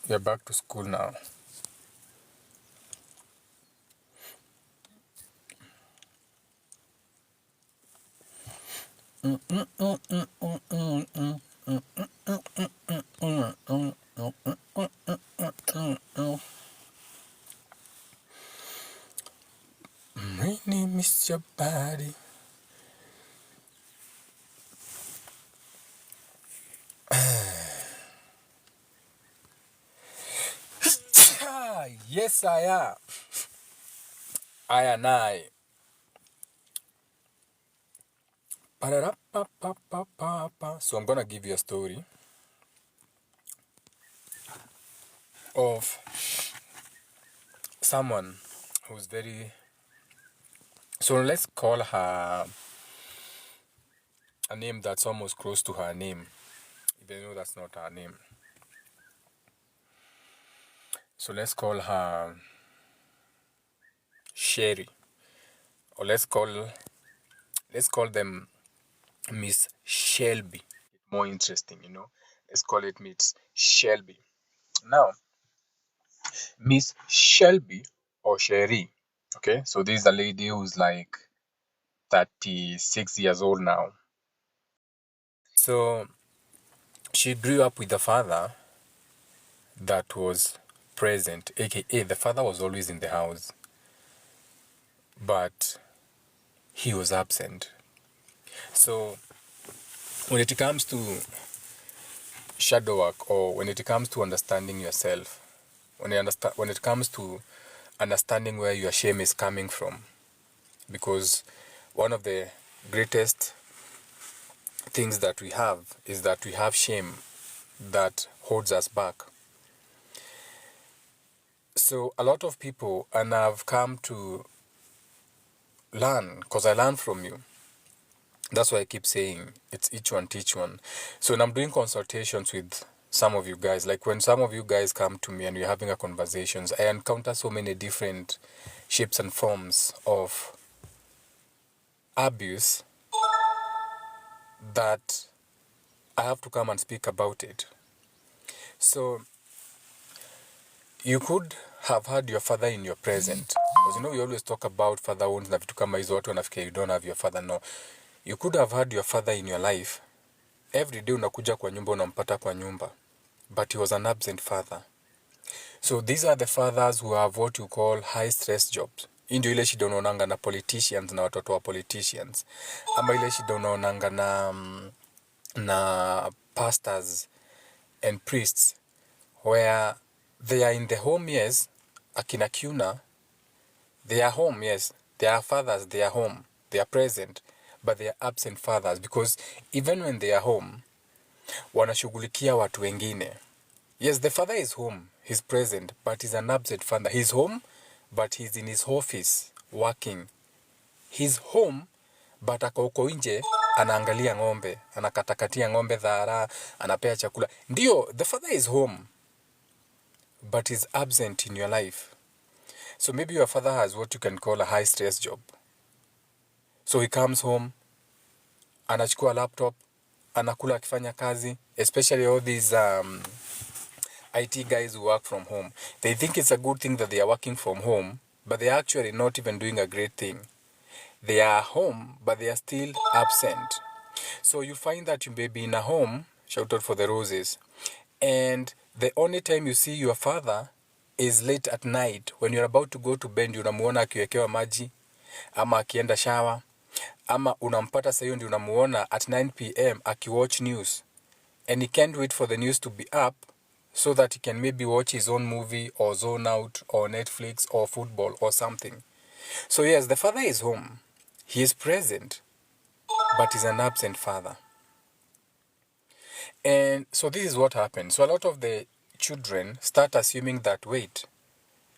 You're back to school now. Really miss your body. Yes, I am. I and I. So I'm gonna give you a story of someone who's very. So let's call her a name that's almost close to her name, even though that's not her name. So let's call her Sherry, or let's call them Miss Shelby. More interesting, Let's call it Miss Shelby. Now, Miss Shelby or Sherry. Okay, so this is a lady who's like 36 years old now. So she grew up with a father that was present, aka the father was always in the house, but he was absent. So when it comes to shadow work, or when it comes to understanding yourself, when it comes to understanding where your shame is coming from, because one of the greatest things that we have is that we have shame that holds us back. So a lot of people, and I've come to learn, because I learn from you. That's why I keep saying it's each one teach one. So when I'm doing consultations with some of you guys, like when some of you guys come to me and we're having a conversations, I encounter so many different shapes and forms of abuse that I have to come and speak about it. So you could have had your father in your present, because we always talk about father wounds na vitu kama hizo, watu wanafikia you don't have your father. No, you could have had your father in your life. Every day unakuja kwa nyumba, unampata kwa nyumba, but he was an absent father. So these are the fathers who have what you call high stress jobs. Hii ndio ile shida unaonanga na politicians na watoto wa politicians, ama ile shida unaonanga na pastors and priests, where they are in the home, yes, akina Kuna, they are home, yes, they are fathers, they are home, they are present, but they are absent fathers, because even when they are home, wanashughulikia watu wengine. Yes, the father is home, he's present, but he's an absent father. He's home, but he's in his office working. He's home, but ako huko nje anaangalia ng'ombe, anakatakatia ng'ombe dhara, anapea chakula. Ndio, the father is home, but he's absent in your life. So maybe your father has what you can call a high stress job. So he comes home, anachukua laptop, anakula akifanya kazi, especially all these IT guys who work from home. They think it's a good thing that they are working from home, but they're actually not even doing a great thing. They are home, but they are still absent. So you find that you may be in a home, shout out for the roses, and the only time you see your father is late at night when you're about to go to bed. Unamuona akiwekewa maji, ama akienda shower, ama unampata sasa hiyo ndio unamuona at 9 p.m. akiwatch news, and he can't wait for the news to be up so that he can maybe watch his own movie or zone out or Netflix or football or something. So yes, the father is home, he is present, but he's an absent father. And so this is what happens. So a lot of the children start assuming that, wait,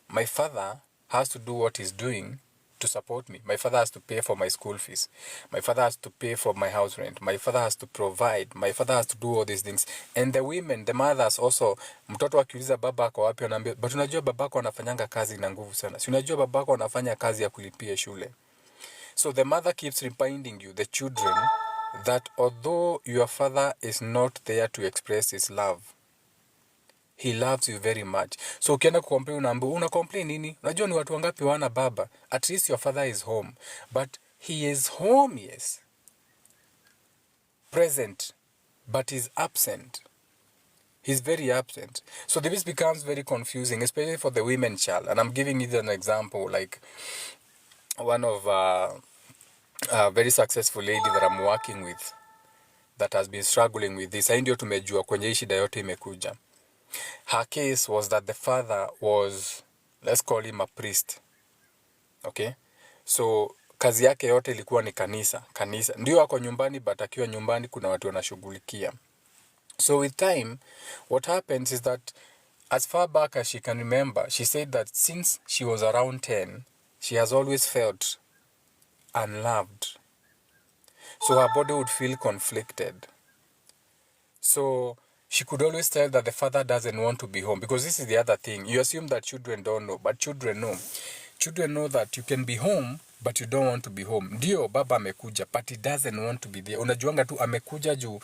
my father has to do what he's doing to support me. My father has to pay for my school fees. My father has to pay for my house rent. My father has to provide. My father has to do all these things. And the women, the mothers also, mtoto akiuliza baba ako wapi, anaambia, but unajua babako anafanyanga kazi na nguvu sana. Si unajua babako anafanya kazi ya kulipia shule. So the mother keeps reminding you, the children, that although your father is not there to express his love, he loves you very much. So ukienda kucomplain unaambiwa una complain nini? Unajua ni watu wangapi wana baba? At least your father is home. But he is home, yes. Present, but is absent. He's very absent. So this becomes very confusing, especially for the women child. And I'm giving you an example, like one of a very successful lady that I'm working with that has been struggling with this. Ndio tumejua kwenye hii shida yote imekuja. Her case was that the father was, let's call him a priest. Okay? So kazi yake yote ilikuwa ni kanisa. Ndio ako nyumbani, but akiwa nyumbani kuna watu wanashughulikia. So with time, what happens is that as far back as she can remember, she said that since she was around 10, she has always felt unloved. So her body would feel conflicted. So she could always tell that the father doesn't want to be home. Because this is the other thing. You assume that children don't know, but children know. Children know that you can be home, but you don't want to be home. Ndio, baba amekuja, but he doesn't want to be there. Unajuanga tu amekuja juu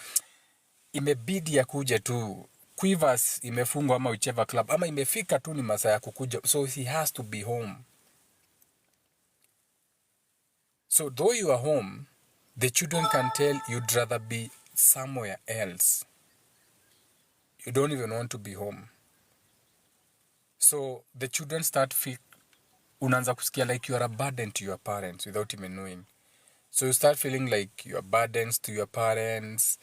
imebidi ya kuja tu, Quivers imefungwa ama whichever club, ama imefika tu ni masaa ya kukuja, so he has to be home. So though you are home, the children can tell you'd rather be somewhere else. You don't even want to be home. So the children start unaanza kusikia like you are a burden to your parents without even knowing. So you start feeling like you are burdens to your parents.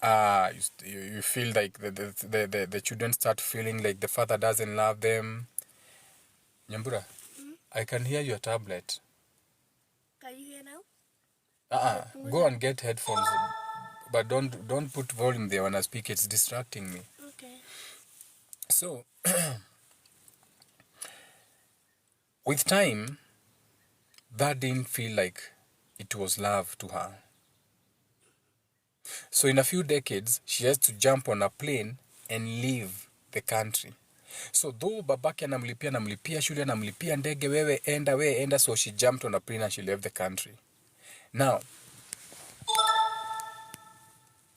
You feel like the children start feeling like the father doesn't love them. Nyambura, I can hear your tablet. Can you hear now? Go and get headphones, but don't put volume there when I speak. It's distracting me. Okay. So, with time, that didn't feel like it was love to her. So in a few decades, she has to jump on a plane and leave the country. So though babake anamlipia shule, anamlipia ndege, wewe enda, so she jumped on a plane and she left the country. Now,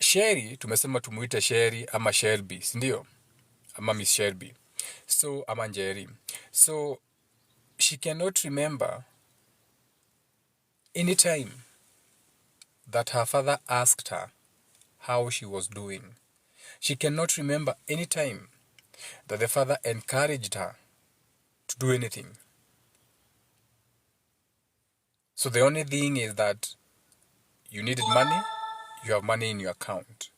Sherry, tumesema tumuite Sherry ama Shelby, sindio? Ama Miss Shelby. So, ama Njeri. So, she cannot remember any time that her father asked her how she was doing. She cannot remember any time that the father encouraged her to do anything. So the only thing is that you needed money, you have money in your account.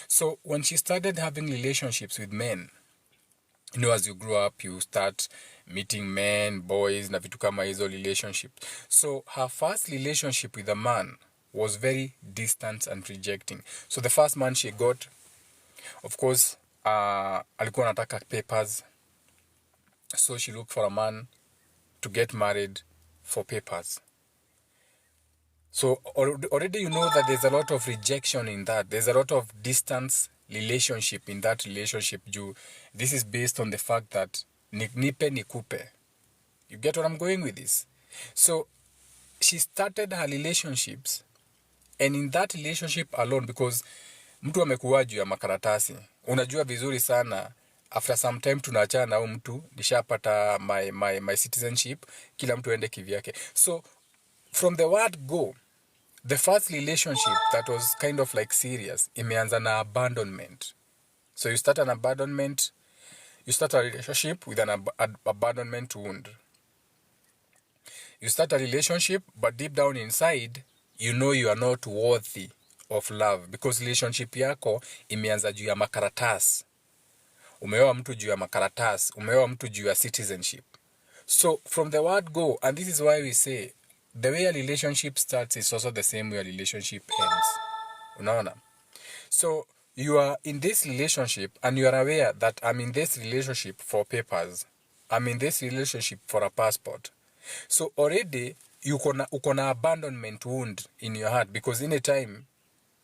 So when she started having relationships with men, as you grow up, you start meeting men, boys, na vitu kama hizo relationship. So her first relationship with a man was very distant and rejecting. So the first man she got, of course, alikuwa anataka papers. So she looked for a man to get married for papers. So already you know that there's a lot of rejection in that. There's a lot of distance relationship in that relationship. This is based on the fact that nipe nikupe. You get what I'm going with this? So she started her relationships, and in that relationship alone, because mtu amekuwa juu ya makaratasi, unajua vizuri sana, after some time tunaachana na mtu, nishapata my citizenship, kila mtu ende kivyake. So from the word go, the first relationship that was kind of like serious, imeanza na abandonment. So you start an abandonment, you start a relationship with an abandonment wound. You start a relationship, but deep down inside, you know you are not worthy of love, because relationship yako imeanza juu ya makaratasi. Umeoa mtu juu ya makaratasi, umeoa mtu juu ya citizenship. So from the word go, and this is why we say, the way a relationship starts is also the same way a relationship ends. Unaona? So you are in this relationship and you are aware that I'm in this relationship for papers. I'm in this relationship for a passport. So already uko na abandonment wound in your heart, because in a time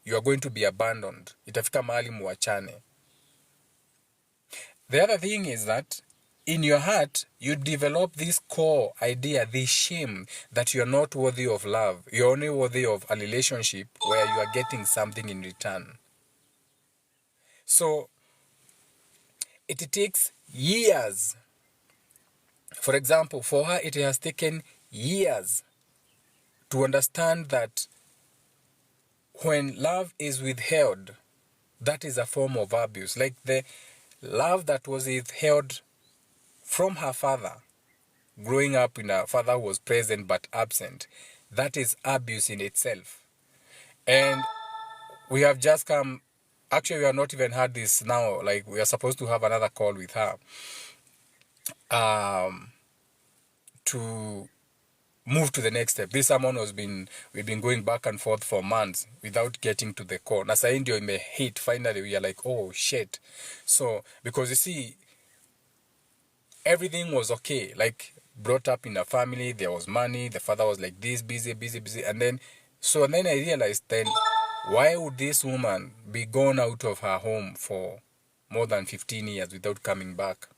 you are going to be abandoned. Itafika mahali muachane. The other thing is that in your heart, you develop this core idea, this shame that you are not worthy of love. You're only worthy of a relationship where you are getting something in return. So it takes years. For example, for her, it has taken years to understand that when love is withheld, that is a form of abuse. Like the love that was withheld from her father, growing up in her father who was present but absent, that is abuse in itself. And we have just come, actually we have not even had this now, like we are supposed to have another call with her to move to the next step. This someone we've been going back and forth for months without getting to the core. Na saa ndio hit, finally we are like, oh shit. So, because you see, everything was okay, like brought up in a family, there was money, the father was like this, busy, and then I realized then, why would this woman be gone out of her home for more than 15 years without coming back?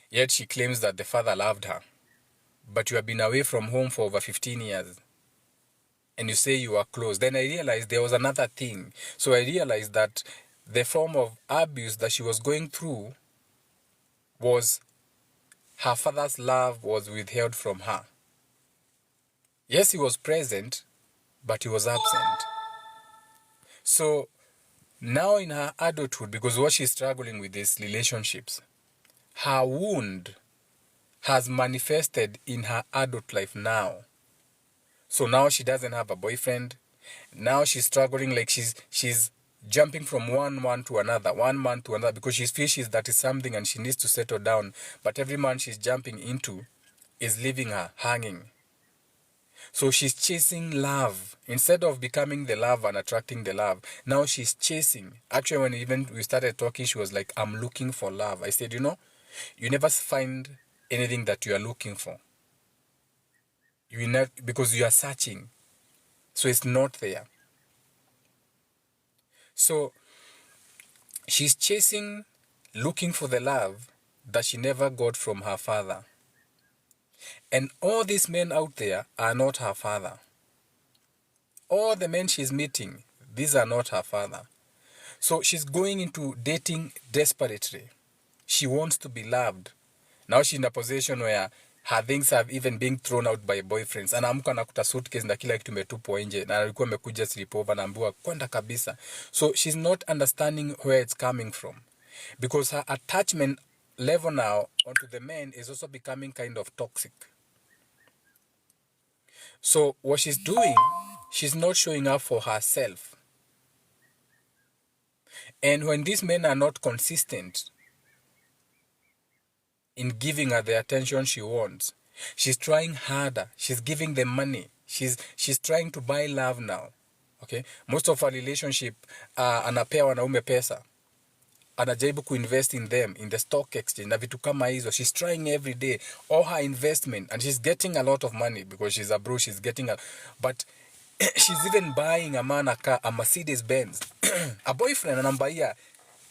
Yet she claims that the father loved her. But you have been away from home for over 15 years. And you say you are close. Then I realized there was another thing. So I realized that the form of abuse that she was going through was her father's love was withheld from her. Yes, he was present, but he was absent. So now in her adulthood, because what she's struggling with is relationships, her wound has manifested in her adult life now. So now she doesn't have a boyfriend. Now she's struggling, like she's jumping from one man to another, because she feels that is something and she needs to settle down. But every man she's jumping into is leaving her hanging. So she's chasing love. Instead of becoming the love and attracting the love, now she's chasing. Actually, when even we started talking, she was like, I'm looking for love. I said, you never find anything that you are looking for. You never, because you are searching. So it's not there. So she's chasing, looking for the love that she never got from her father. And all these men out there are not her father. All the men she's meeting, these are not her father. So she's going into dating desperately. She wants to be loved. Now she's in a position where her things have even been thrown out by boyfriends. Anaamka nakuta suitcase na kila kitu imetupwa nje na alikuwa amekuja sleepover na ambiwa kwenda kabisa. So she's not understanding where it's coming from. Because her attachment level now onto the men is also becoming kind of toxic. So what she's doing, she's not showing up for herself. And when these men are not consistent in giving her the attention she wants, she's trying harder. She's giving them money. She's trying to buy love now. Okay? Most of her relationship, anapea wanaume pesa. Anajaribu kuinvest in them, in the stock exchange, na vitu kama hizo. She's trying every day. All her investment, and she's getting a lot of money because she's a bro, she's getting but she's even buying a man a Mercedes Benz. A boyfriend, anambaia,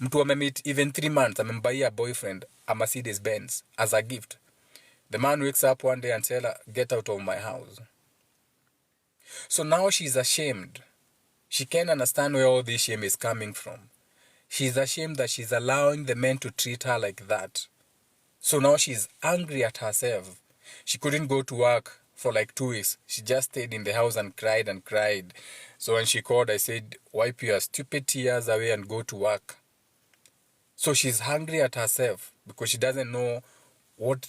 mtu amemeet even 3 months, amembaia a boyfriend a Mercedes Benz as a gift. The man wakes up one day and tells her, get out of my house. So now she's ashamed. She can't understand where all this shame is coming from. She's ashamed that she's allowing the men to treat her like that. So now she's angry at herself. She couldn't go to work for like 2 weeks. She just stayed in the house and cried and cried. So when she called, I said, wipe your stupid tears away and go to work. So she's angry at herself because she doesn't know what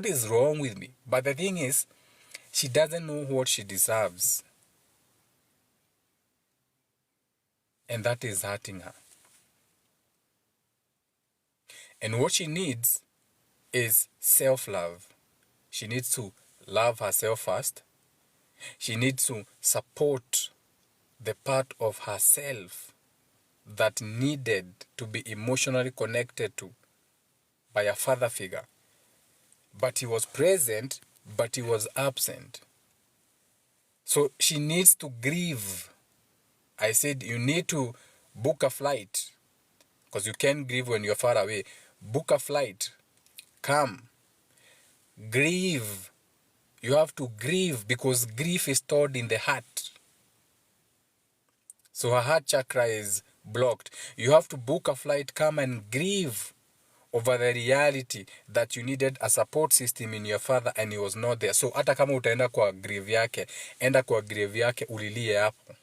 is wrong with me. But the thing is, she doesn't know what she deserves. And that is hurting her. And what she needs is self-love. She needs to love herself first. She needs to support the part of herself that needed to be emotionally connected to by a father figure. But he was present, but he was absent. So she needs to grieve. I said you need to book a flight because you can't grieve when you're far away. Book a flight. Come. Grieve. You have to grieve because grief is stored in the heart. So her heart chakra is blocked. You have to book a flight, come and grieve over the reality that you needed a support system in your father and he was not there. So hata kama utaenda kwa grave yake, enda kwa grave yake ulilie hapo.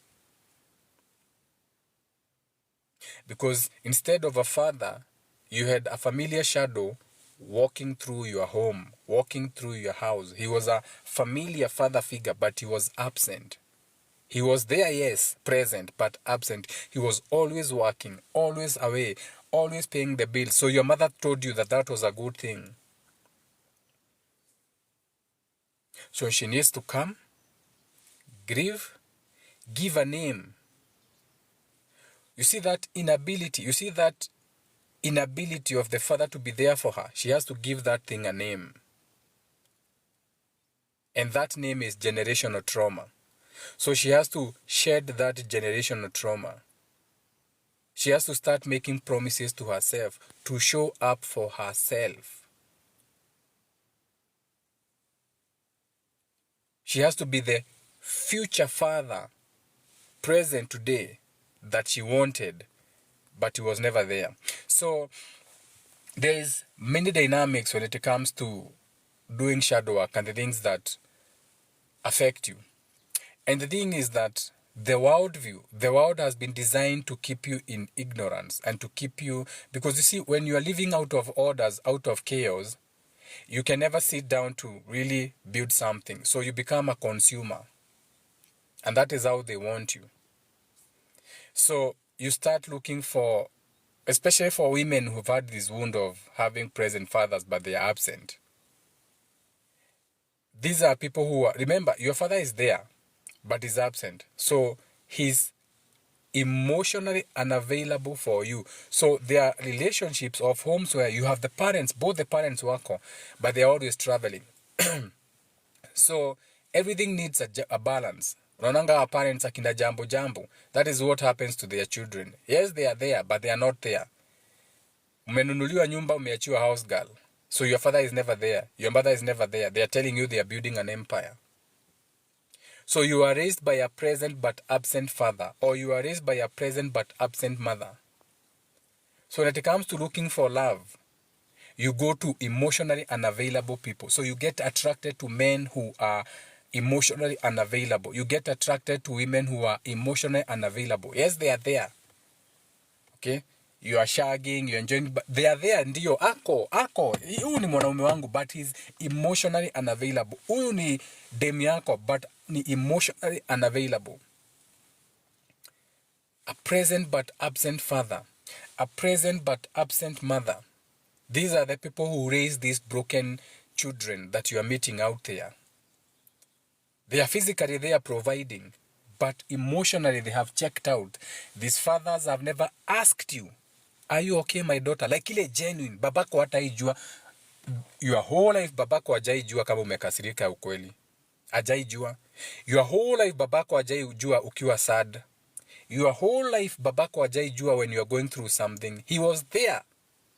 Because instead of a father, you had a familiar shadow walking through your home, walking through your house. He was a familiar father figure, but he was absent. He was there, yes, present, but absent. He was always working, always away, always paying the bills. So your mother told you that that was a good thing. So she needs to come, grieve, give a name. You see that inability of the father to be there for her. She has to give that thing a name. And that name is generational trauma. So she has to shed that generational trauma. She has to start making promises to herself to show up for herself. She has to be the future father, present today, that she wanted, but he was never there. So there is many dynamics when it comes to doing shadow work and the things that affect you. And the thing is that the world has been designed to keep you in ignorance and to keep you, because you see, when you are living out of orders, out of chaos, you can never sit down to really build something. So you become a consumer. And that is how they want you. So you start looking for, especially for women who've had this wound of having present fathers but they are absent. These are people who are, remember, your father is there, but is absent. So he's emotionally unavailable for you. So there are relationships of homes where you have the parents, both the parents work, but they're always traveling. So everything needs a balance. Unaonanga our parents akina jambo. That is what happens to their children. Yes, they are there, but they are not there. Umenunuliwa nyumba, umeachiwa house girl. So your father is never there. Your mother is never there. They are telling you they are building an empire. So you are raised by a present but absent father, or you are raised by a present but absent mother. So when it comes to looking for love, you go to emotionally unavailable people. So you get attracted to men who are emotionally unavailable. You get attracted to women who are emotionally unavailable. Yes, they are there. Okay? You are shagging, you're enjoying, but they are there. Ndiyo, ako. Huyu ni mwanaume wangu, but he's emotionally unavailable. Huyu ni demu yako, but ni emotionally unavailable. A present but absent father. A present but absent mother. These are the people who raise these broken children that you are meeting out there. They are physically there providing, but emotionally they have checked out. These fathers have never asked you, are you okay, my daughter? Like ile genuine, babako hataijua. Your whole life babako hajaijua kama umekasirika ukweli. Hajaijua. Your whole life babako hajaijua ukiwa sad. Your whole life babako hajaijua when you are going through something. He was there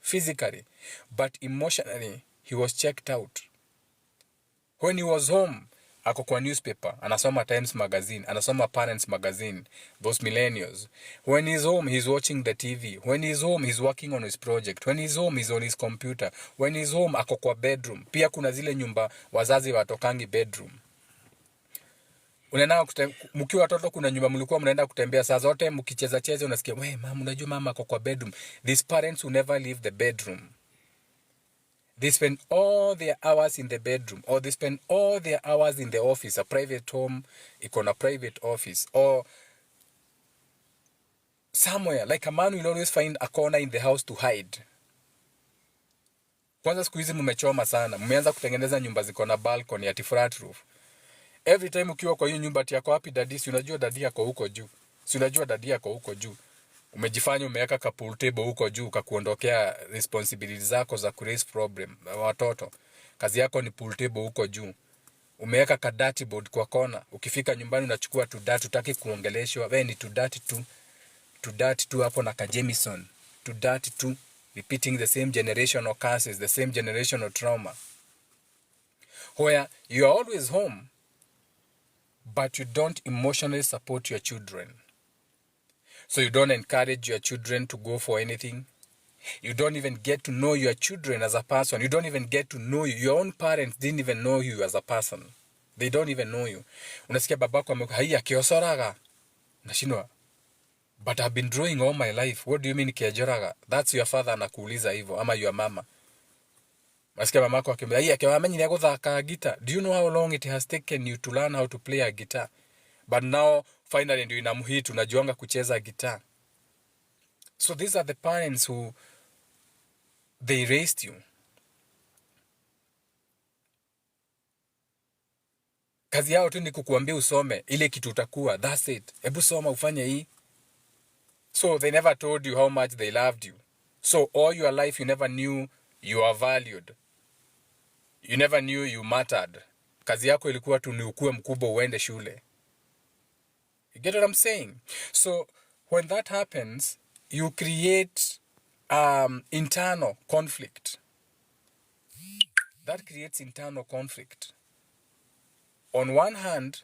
physically, but emotionally he was checked out. When he was home, ako kwa newspaper, anasoma Times magazine, anasoma Parents magazine, those millennials. When he's home, he's watching the TV. When he's home, he's working on his project. When he's home, he's on his computer. When he's home, ako kwa bedroom. Pia kuna zile nyumba wazazi watokangi bedroom. Unaenda mkiwa watoto, kuna nyumba mlikuwa mnaenda kutembea saa zote, mkicheza cheza unasikia, "Wewe mama, unajua mama ako kwa bedroom." These parents who never leave the bedroom. They spend all their hours in the bedroom, or they spend all their hours in the office, a private home, iko na private office, or somewhere. Like a man will always find a corner in the house to hide. Kwanza siku hizi mmechoma sana. Mmeanza kutengeneza nyumba ziko na balcony ati flat roof. Every time ukiwa kwa hiyo nyumba ati yako wapi daddy, si unajua daddy yako huko juu. Si unajua daddy yako huko juu. Umejifanya umeweka ka pool table huko juu kakuondokea responsibilities zako za raise problem watoto. Kazi yako ni pool table huko juu. Umeweka ka dirty board kwa kona. Ukifika nyumbani unachukua tu dart, utaki kuongeleshwa. Wewe ni tu dirty tu. To that tu hapo na ka Jamison. To that tu, repeating the same generational curses, the same generational trauma. Where you are always home, but you don't emotionally support your children. So you don't encourage your children to go for anything. You don't even get to know your children as a person. You don't even get to know you. Your own parents didn't even know you as a person. They don't even know you. Unasikia babako haiya kiosoraga. Nashindwa. But I've been drawing all my life. What do you mean kiajoraga? That's your father anakuuliza hivyo ama your mama. Unasikia mamako akimwambia haiya kiwamenyi guthaka guitar. Do you know how long it has taken you to learn how to play a guitar? But now finally ndio inamhit unajuanga kucheza guitar. So these are the parents who they raised you. Kazi yao tu ni kukuambia usome ile kitu utakuwa. That's it. Hebu soma ufanye hii. So they never told you how much they loved you. So all your life you never knew you are valued. You never knew you mattered. Kazi yako ilikuwa tu ni ukue mkubwa uende shule. You get what I'm saying? So when that happens, you create internal conflict. That creates internal conflict. On one hand,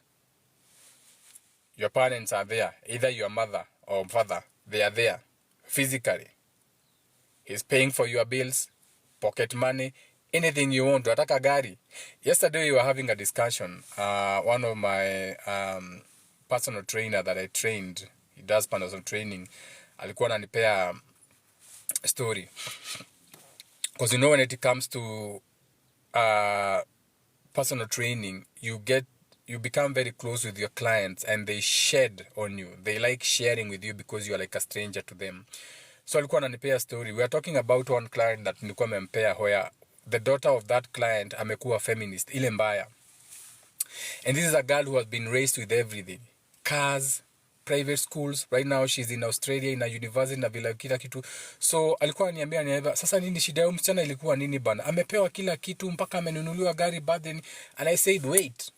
your parents are there, either your mother or father, they are there physically. He's paying for your bills, pocket money, anything you want. Wataka gari. Yesterday we were having a discussion. One of my personal trainer that I trained, he does personal training, alikuwa ananipea story. Because you know when it comes to personal training, you become very close with your clients and they shed on you. They like sharing with you because you are like a stranger to them. So alikuwa ananipea story. We are talking about one client that nilikuwa mempea where the daughter of that client amekuwa feminist, ile mbaya. And this is a girl who has been raised with everything. Cars, private schools. Right now she's in Australia in a university na bila kila kitu. So alikuwa ananiambia sasa nini shida yao msichana ilikuwa nini bana? Amepewa kila kitu mpaka amenunuliwa gari baden. And I said wait.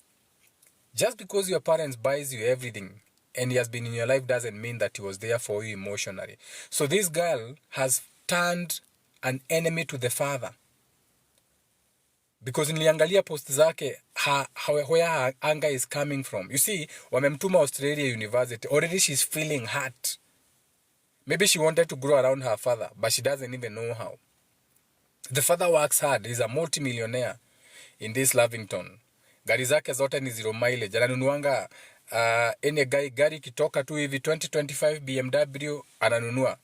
Just because your parents buys you everything and he has been in your life doesn't mean that he was there for you emotionally. So this girl has turned an enemy to the father. Because niliangalia post zake, where her anger is coming from. You see, wamemtuma Australia University. Already she's feeling hurt. Maybe she wanted to grow around her father, but she doesn't even know how. The father works hard. He's a multi-millionaire in this Lavington. Gari zake zote ni 0 mileage. Ananunuanga ene gari kitoka tu hivi 2025 BMW ananunua.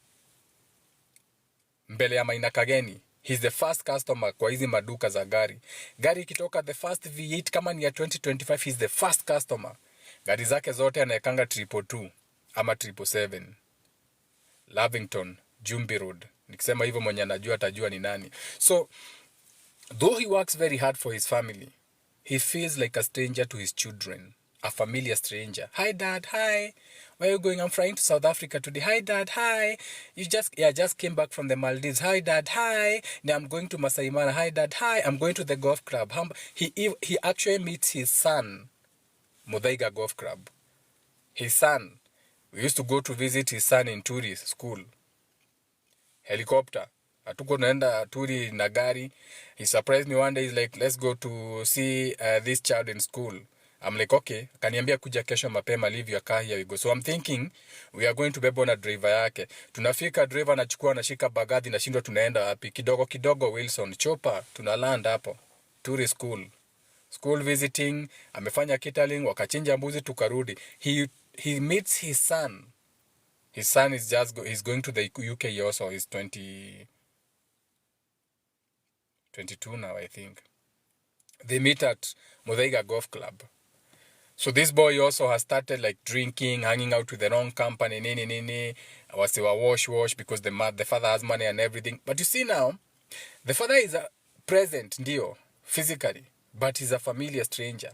Mbele ya Maina Kageni. He's the first customer kwa hizi maduka za gari. Gari kitoka the first V8 kama ni ya 2025, he's the first customer. Gari zake zote anaekanga 222 ama 777. Lavington, Jumbi Road. Nikisema hivyo mwenye anajua atajua ni nani. So, though he works very hard for his family, he feels like a stranger to his children. A familiar stranger. Hi dad, hi. Where are you going? I'm flying to South Africa today. Hi dad, hi. Just came back from the Maldives. Hi dad, hi. Now I'm going to Masai Mara. Hi dad, hi. I'm going to the golf club. He actually meets his son, Muthaiga Golf Club. His son. We used to go to visit his son in Turi school. Helicopter. Hatuko naenda Turi na gari. He surprised me one day. He's like, let's go to see this child in school. I'm like, okay. Kaniambia kuja kesho mapema, leave your car, here we go. So I'm thinking, we are going to bebo na driver yake. Tunafika, driver anachukua, anashika bagadi, nashindwa tunaenda wapi. Kidogo kidogo Wilson, chopa, tunaland hapo. Turi school. School visiting, amefanya kitaling, wakachinja mbuzi tukarudi. He meets his son. His son is he's going to the UK also. He's 22 now, I think. They meet at Muthaiga Golf Club. So this boy also has started like drinking, hanging out with the wrong company, nini. Wasiwa wash because the father has money and everything. But you see now, the father is present, ndio, physically, but he's a familiar stranger.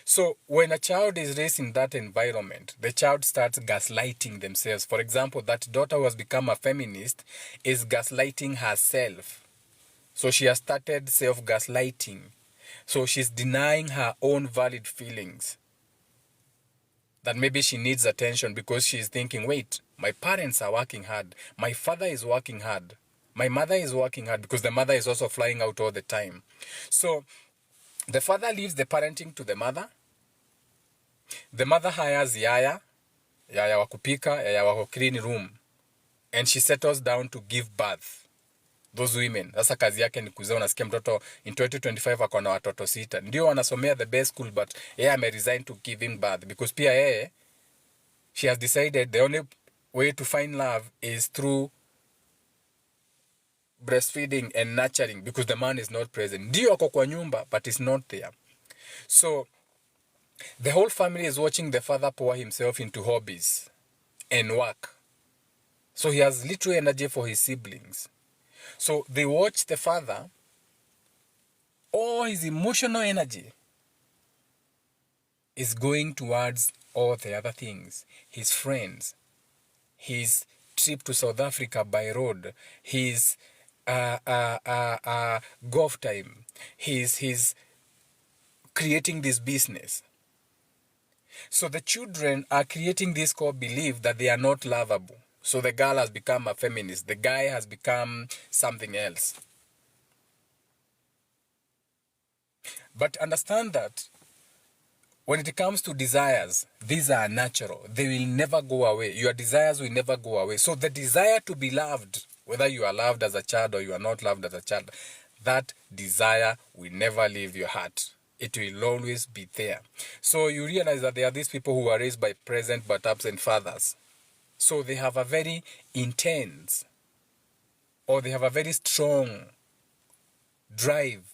So when a child is raised in that environment, the child starts gaslighting themselves. For example, that daughter who has become a feminist is gaslighting herself. So she has started self-gaslighting. So she's denying her own valid feelings. That maybe she needs attention because she's thinking, wait, my parents are working hard. My father is working hard. My mother is working hard because the mother is also flying out all the time. So the father leaves the parenting to the mother. The mother hires yaya. yaya wa kupika, yaya wa clean room, and she settles down to give birth. Those women, sasa kazi yake ni kuzaa. Unasikia mtoto in 2025 ako na watoto 6. Ndio wanasomea the best school, but yeye ameresign to giving birth because pia yeye, she has decided the only way to find love is through breastfeeding and nurturing, because the man is not present. Ndio ako kwa nyumba, but is not there. So the whole family is watching the father pour himself into hobbies and work. So he has little energy for his siblings. So they watch the father, all his emotional energy is going towards all the other things. His friends, his trip to South Africa by road, his golf time, his creating this business. So the children are creating this core belief that they are not lovable. So the girl has become a feminist. The guy has become something else. But understand that when it comes to desires, these are natural. They will never go away. Your desires will never go away. So the desire to be loved, whether you are loved as a child or you are not loved as a child, that desire will never leave your heart. It will always be there. So you realize that there are these people who are raised by present but absent fathers. So they have a very intense, or they have a very strong drive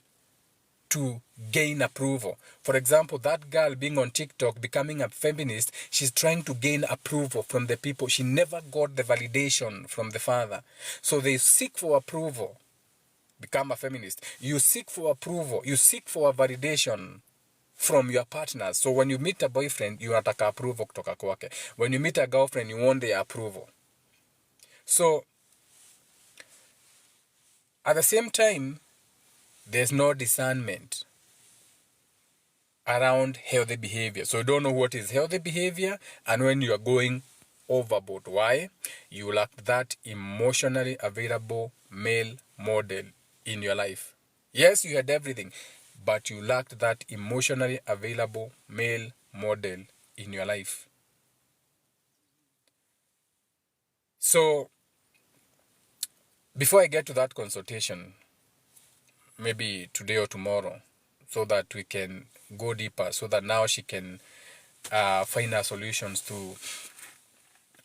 to gain approval. For example, that girl being on TikTok, becoming a feminist, she's trying to gain approval from the people. She never got the validation from the father. So they seek for approval. Become a feminist. You seek for approval. You seek for a validation from your partners. So when you meet a boyfriend, you unataka approval kutoka kwake. When you meet a girlfriend, you want their approval. So at the same time, there's no discernment around healthy behavior. So you don't know what is healthy behavior and when you are going overboard. Why? You lack that emotionally available male model in your life. Yes, you had everything, but you lacked that emotionally available male model in your life. So before I get to that consultation, maybe today or tomorrow, so that we can go deeper, so that now she can find her solutions to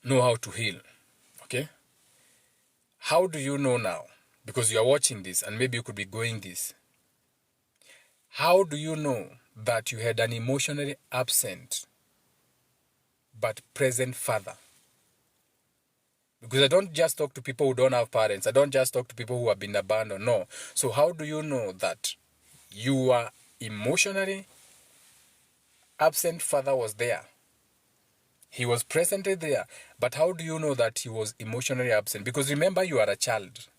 know how to heal. Okay? How do you know now? Because you are watching this and maybe you could be going this. How do you know that you had an emotionally absent but present father? Because I don't just talk to people who don't have parents. I don't just talk to people who have been abandoned. No. So how do you know that your emotionally absent father was there? He was present there. But how do you know that he was emotionally absent? Because remember, you are a child.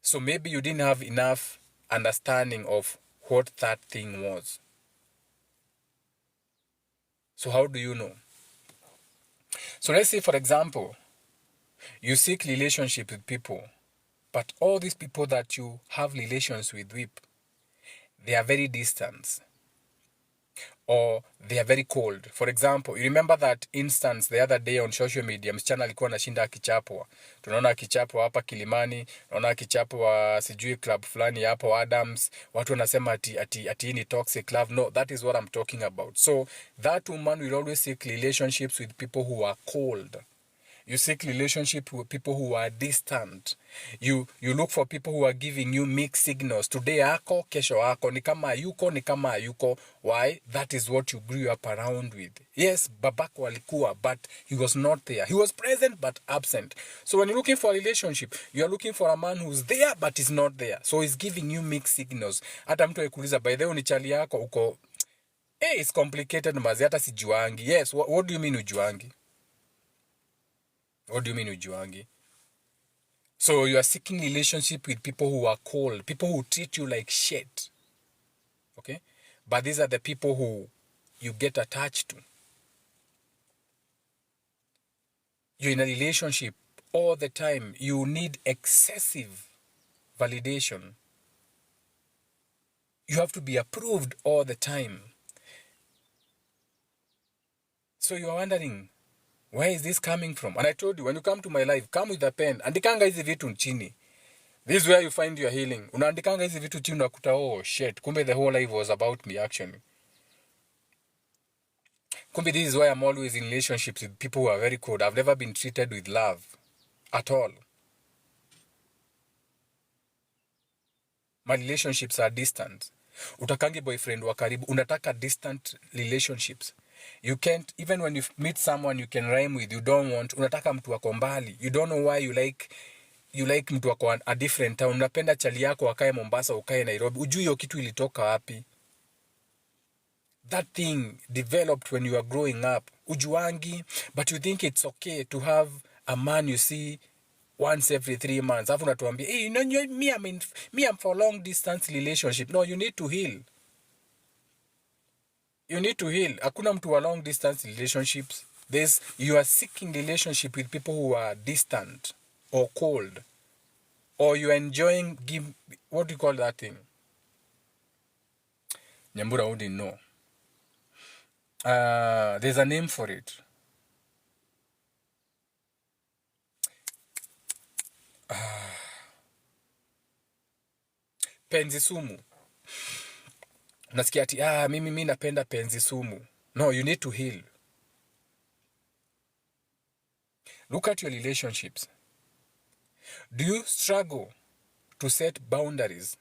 So maybe you didn't have enough understanding of what that thing was. So how do you know? So let's say, for example, you seek relationship with people, but all these people that you have relations with, they are very distant, or they are very cold. For example, you remember that instance the other day on social media, msichana alikuwa anashinda akichapwa. Tunaona akichapwa hapa Kilimani, tunaona akichapwa sijui club fulani hapo Adams. Watu wanasema ati ni toxic love. No, that is what I'm talking about. So that woman will always seek relationships with people who are cold. You seek relationship with people who are distant. You look for people who are giving you mixed signals. Today ako, kesho ako. Ni kama hayuko, ni kama hayuko. Why? That is what you grew up around with. Yes, babako alikuwa, but he was not there. He was present but absent. So when you're looking for a relationship, you're looking for a man who's there but is not there. So he's giving you mixed signals. Hata mtu ekuuliza, by the way, ni chali yako, uko, it's complicated mazi, hata sijuangi. Yes, what do you mean ujuangi? What do you mean ujuangi? So you are seeking relationship with people who are cold, people who treat you like shit. Okay? But these are the people who you get attached to. You're in a relationship all the time. You need excessive validation. You have to be approved all the time. So you are wondering, where is this coming from? And I told you, when you come to my life, come with a pen. Andikanga hizi vitu chini. This is where you find your healing. Unaandikanga hizi vitu chini unakuta, oh shit, kumbe the whole life was about me actually. Kumbe this is why I'm always in relationships with people who are very cold. I've never been treated with love at all. My relationships are distant. Utakangi boyfriend wa karibu. Unataka distant relationships. You can't, even when you meet someone you can rhyme with, you don't want, unataka mtu wako mbali. You don't know why you like mtu wako a different town. Unapenda chali yako wakae Mombasa, ukae Nairobi. Ujui hiyo kitu ilitoka wapi. That thing developed when you are growing up. Ujuangi, but you think it's okay to have a man you see once every 3 months. Afu natuambia, hey, you know, I'm for long distance relationship. No, you need to heal. You need to heal. Hakuna mtu wa long distance relationships. You are seeking relationship with people who are distant or cold. Or you are enjoying, what do you call that thing? Nyambura wouldn't know. There's a name for it. Penzi sumu. Unasikia ati, mimi napenda penzi sumu. No, you need to heal. Look at your relationships. Do you struggle to set boundaries?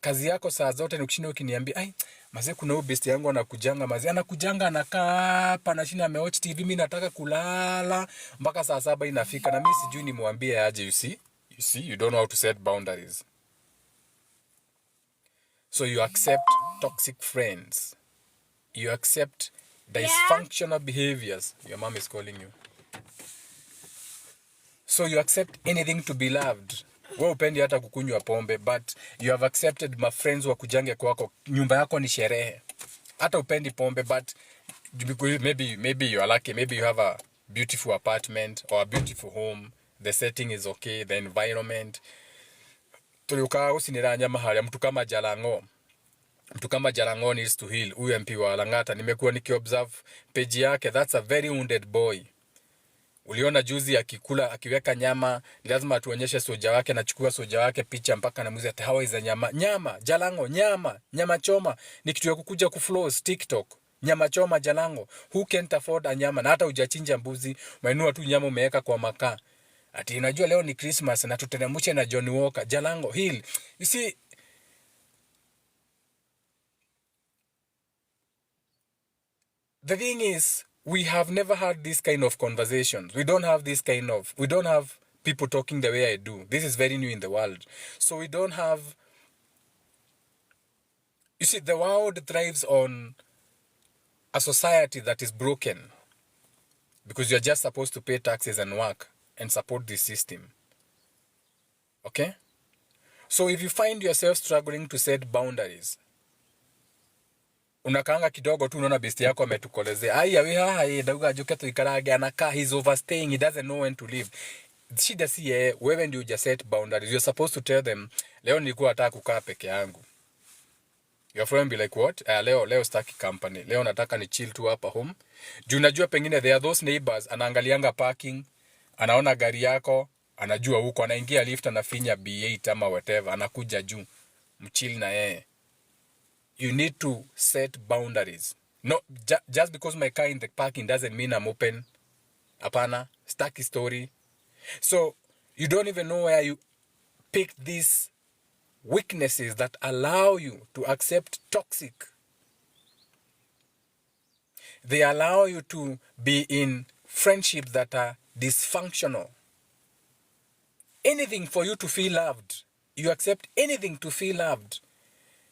Kazi yako saa zote ni kushinda ukiniambia, mazee kuna huyu best yangu anakujanga, mazee anakujanga anakaa hapa anashinda amewatch TV, mimi nataka kulala mpaka saa 7 inafika na mimi sijui nimwambie aje. You see, you don't know how to set boundaries. So you accept toxic friends. You accept dysfunctional behaviors. Your mom is calling you. So you accept anything to be loved. Wewe upendi hata kukunywa pombe, but you have accepted my friends wa kujange kwako. Nyumba yako ni sherehe. Hata upendi pombe, but maybe you are lucky. Maybe you have a beautiful apartment or a beautiful home. The setting is okay, the environment. Tuliukaa usiniranya mahali mtu kama Jalango. Mtu kama Jalango needs to heal. Huyu MP wa Langata nimekuwa nikiobserve page yake. That's a very wounded boy. Uliona juzi akiweka nyama, lazima tuonyeshe soja wake, anachukua soja wake picha mpaka namuuliza ati how is the nyama Jalango, nyama choma ni kitu ya kukuja kuflows TikTok. Nyama choma Jalango, who can't afford a nyama? Na hata hujachinja mbuzi, umenunua tu nyama umeweka kwa makaa. Ati unajua leo ni Christmas na tuteremushe na Johnny Walker. Jalango, heal. You see, the thing is, we have never had this kind of conversations. We don't have people talking the way I do. This is very new in the world. So we don't have, you see, the world thrives on a society that is broken because you're just supposed to pay taxes and work and support this system. Okay? So if you find yourself struggling to set boundaries, unakaanga kidogo tu unaona besti yako ametukolezea. Dauga joke tu ikarage anakaa, he's overstaying, he doesn't know when to leave. Shida si wewe ndio uja set boundaries. You're supposed to tell them, leo nilikuwa nataka kukaa peke yangu. Your friend be like, what? Leo sitaki company. Leo nataka ni chill tu hapa home. Juu unajua pengine there are those neighbors, anaangalianga parking, anaona gari yako, anajua huko, anaingia lift anafinya B8 ama whatever, anakuja juu. Mchill na yeye. You need to set boundaries. No, just because my car in the parking doesn't mean I'm open. Apana, stucky story. So, you don't even know where you pick these weaknesses that allow you to accept toxic. They allow you to be in friendships that are dysfunctional. Anything for you to feel loved. You accept anything to feel loved.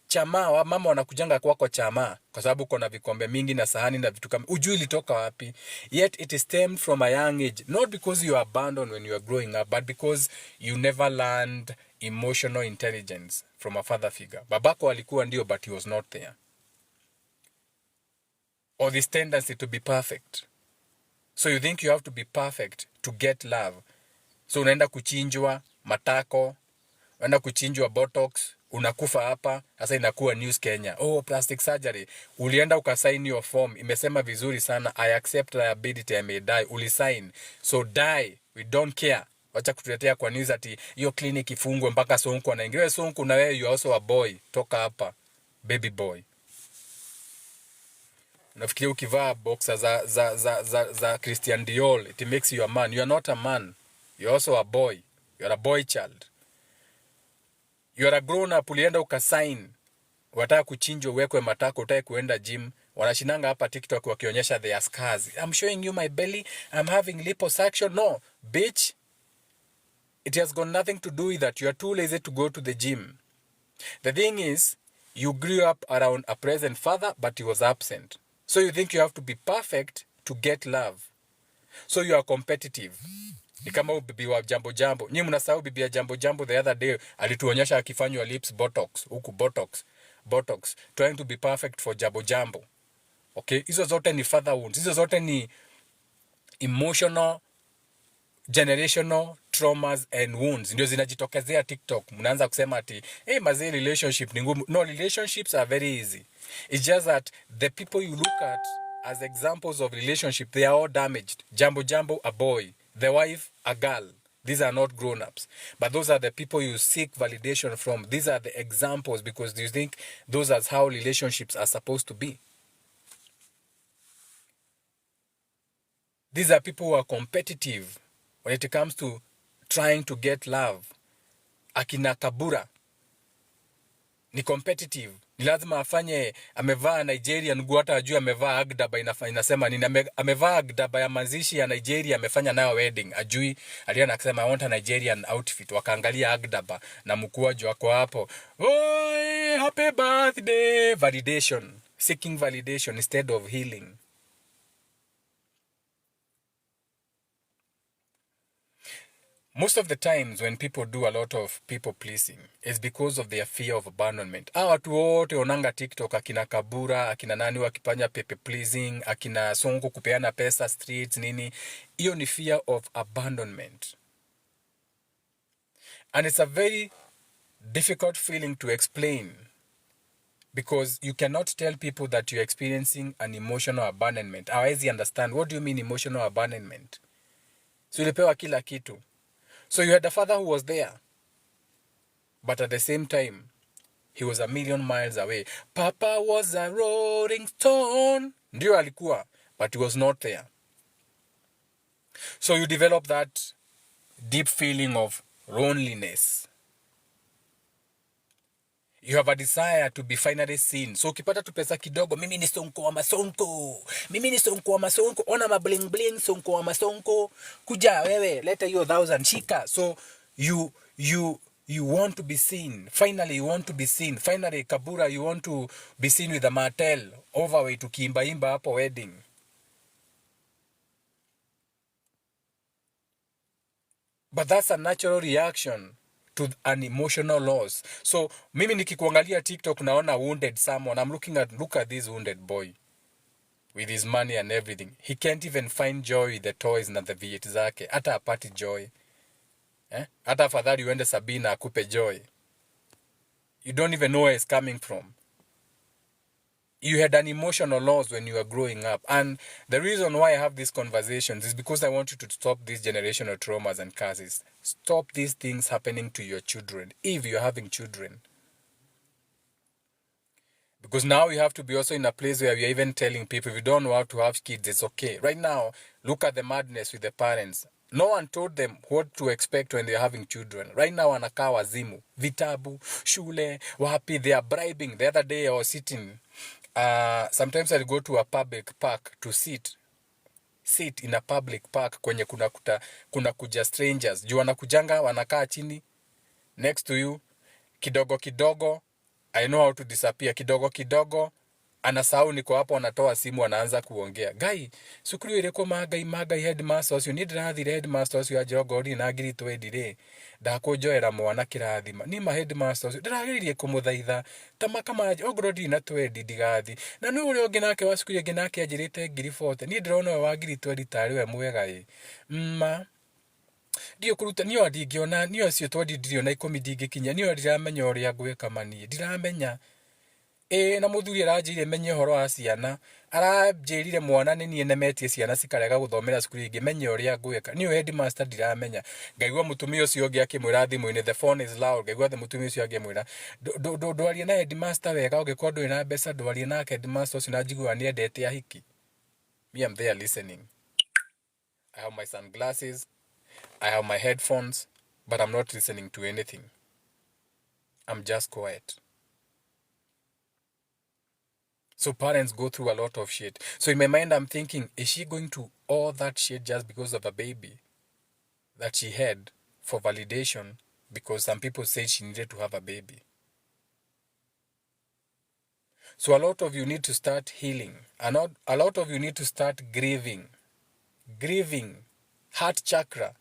Chama, mama wanakujanga kwako chama kwa sababu kuna vikombe mingi na sahani na vitu kama ujui ilitoka wapi. Yet it is stemmed from a young age, not because you are abandoned when you are growing up, but because you never learned emotional intelligence from a father figure. Babako alikuwa ndio, but he was not there. Or this tendency to be perfect. So you think you have to be perfect to get love. So unaenda kuchinjwa matako, unaenda kuchinjwa botox, unakufa hapa. Sasa inakuwa news Kenya, oh plastic surgery, ulienda ukasign your form, imesema vizuri sana, I accept liability, I may die, ulisign, so die, we don't care. Wacha kutuletea kwa news ati hiyo clinic ifungwe mpaka Sonko anaingia. Sonko na wewe you are also a boy, toka hapa baby boy. Nafikiri ukivaa boxer za Christian Dior it makes you a man. You are not a man, you are also a boy, you are a boy child. You are a grown up, ulienda ukasign, wataka kuchinjwa uwekwe matako, utaki kuenda gym. Wanashinanga hapa TikTok wakionyesha their scars. I'm showing you my belly, I'm having liposuction. No, bitch. It has got nothing to do with that. You are too lazy to go to the gym. The thing is, you grew up around a present father, but he was absent. So you think you have to be perfect to get love. So you are competitive. Ni kama bibi wa Jambo Jambo. Nyinyi mnasahau bibi ya Jambo Jambo the other day alituonyesha akifanywa lips botox, huku botox, trying to be perfect for Jambo Jambo. Okay? Hizo zote ni father wounds. Hizo zote ni emotional, generational traumas and wounds. Ndio zinajitokezea TikTok. Mnaanza kusema ati, hey mazee, relationship ni ngumu. No, relationships are very easy. It's just that the people you look at as examples of relationship, they are all damaged. Jambo Jambo, a boy. The wife, a girl. These are not grown-ups. But those are the people you seek validation from. These are the examples because you think those are how relationships are supposed to be. These are people who are competitive when it comes to trying to get love. Akina Kabura ni competitive. Ni lazima afanye, amevaa Nigerian nguo, hata ajue amevaa agdaba, inasema nini, amevaa agdaba ya mazishi ya Nigeria, amefanya nayo wedding, ajui, aliana akisema I want a Nigerian outfit, wakaangalia agdaba na mkuaji wako hapo, oi happy birthday, validation, seeking validation instead of healing. Most of the times when people do a lot of people pleasing, it's because of their fear of abandonment. Watu wote onanga TikTok, akina Kabura, akina nani wakifanya people pleasing, akina Sonko kupeana pesa streets nini, hiyo ni fear of abandonment. And it's a very difficult feeling to explain because you cannot tell people that you're experiencing an emotional abandonment. Hawezi understand. What do you mean emotional abandonment? So ulipewa kila kitu. So you had a father who was there, but at the same time, he was a million miles away. Papa was a rolling stone. Ndio alikuwa, but he was not there. So you develop that deep feeling of loneliness. You have a desire to be finally seen. So ukipata tu pesa kidogo, mimi ni Sonko wa Masonko. Mimi ni Sonko wa Masonko. Ona mabling bling, Sonko wa Masonko. Kuja wewe, leta hiyo 1,000 shika. So you want to be seen. Finally you want to be seen. Finally Kabura, you want to be seen with a Maternal overweight ukiimba hapo wedding. But that's a natural reaction to an emotional loss. So mimi nikikuangalia TikTok naona wounded someone. I'm look at this wounded boy with his money and everything. He can't even find joy with the toys na the vieti zake. Hata apati joy. Hata afadhali uende Sabina akupe joy. You don't even know where it's coming from. You had an emotional loss when you were growing up. And the reason why I have these conversations is because I want you to stop these generational traumas and curses. Stop these things happening to your children, if you're having children. Because now you have to be also in a place where we're even telling people, if you don't know how to have kids, it's okay. Right now, look at the madness with the parents. No one told them what to expect when they're having children. Right now, wanakaa wazimu. Vitabu, shule, wapi, they are bribing. The other day I was sitting... sometimes I'll go to a public park to sit in a public park kwenye kuna kuja strangers. Juu wanakujanga, wanakaa chini next to you. Kidogo kidogo, I know how to disappear. Kidogo kidogo, anasahau niko hapo, anatoa simu, anaanza kuongea. Guy, sukuru ireko magai headmasters, you need rathi headmasters, you ajogori na agiri twedire. Dako joera mwana kirathima. Ni ma headmasters, ndiragererie kumuthaitha. Tama kama ogorodi na twedi digathi. Na no uri ongi nake wa sukuru ingi nake ajirite ngiri 40. Ni ndirona wa ngiri 20 tari we mwega . Ndio kuruta niyo ndingiona niyo cio twandirio na 10 ndingikinya niyo ndiramenya uria ngwika mani ndiramenya na muthuri aranjire menye horo wa ciana aranjirire mwana ni nie nemetie ciana cikarega guthomera cukuru ingi menye uria ngwika niyo headmaster ndiramenya ngaigua mutumia ucio ungi akimwira thimu-ini the phone is loud ngaigua the mutumia ucio akimwira ndwarie na headmaster wega ungikorwo nduri na mbeca ndwarie nake headmaster ucio na njigua ni endete ahiki. Me, I'm there listening. I have my sunglasses, I have my headphones, but I'm not listening to anything. I'm just quiet. So parents go through a lot of shit. So in my mind, I'm thinking, is she going through all that shit just because of a baby that she had for validation? Because some people said she needed to have a baby. So a lot of you need to start healing. A lot of you need to start grieving. Grieving. Heart chakra.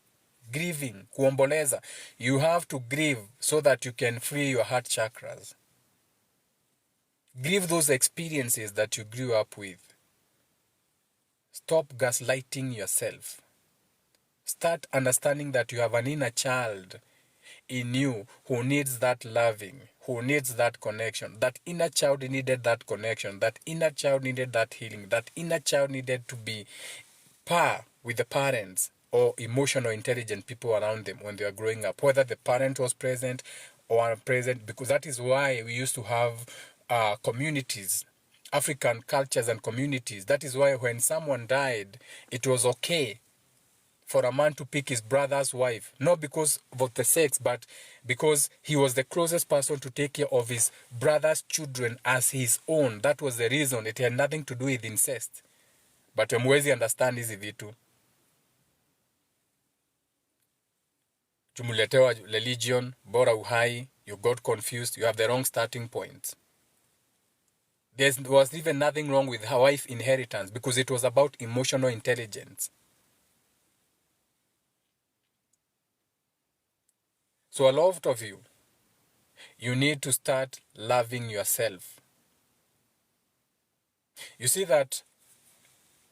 Grieving. Kuomboleza. You have to grieve so that you can free your heart chakras. Grieve those experiences that you grew up with. Stop gaslighting yourself. Start understanding that you have an inner child in you who needs that loving, who needs that connection. That inner child needed that connection. That inner child needed that healing. That inner child needed to be par with the parents or emotional intelligent people around them when they were growing up, whether the parent was present or unpresent, because that is why we used to have communities, African cultures and communities. That is why when someone died, it was okay for a man to pick his brother's wife, not because of the sex, but because he was the closest person to take care of his brother's children as his own. That was the reason. It had nothing to do with incest. But mwezi understand hizi vitu. Jumuletewa religion, bora uhai, you got confused, you have the wrong starting point. There was even nothing wrong with her wife inheritance because it was about emotional intelligence. So a lot of you, you need to start loving yourself. You see that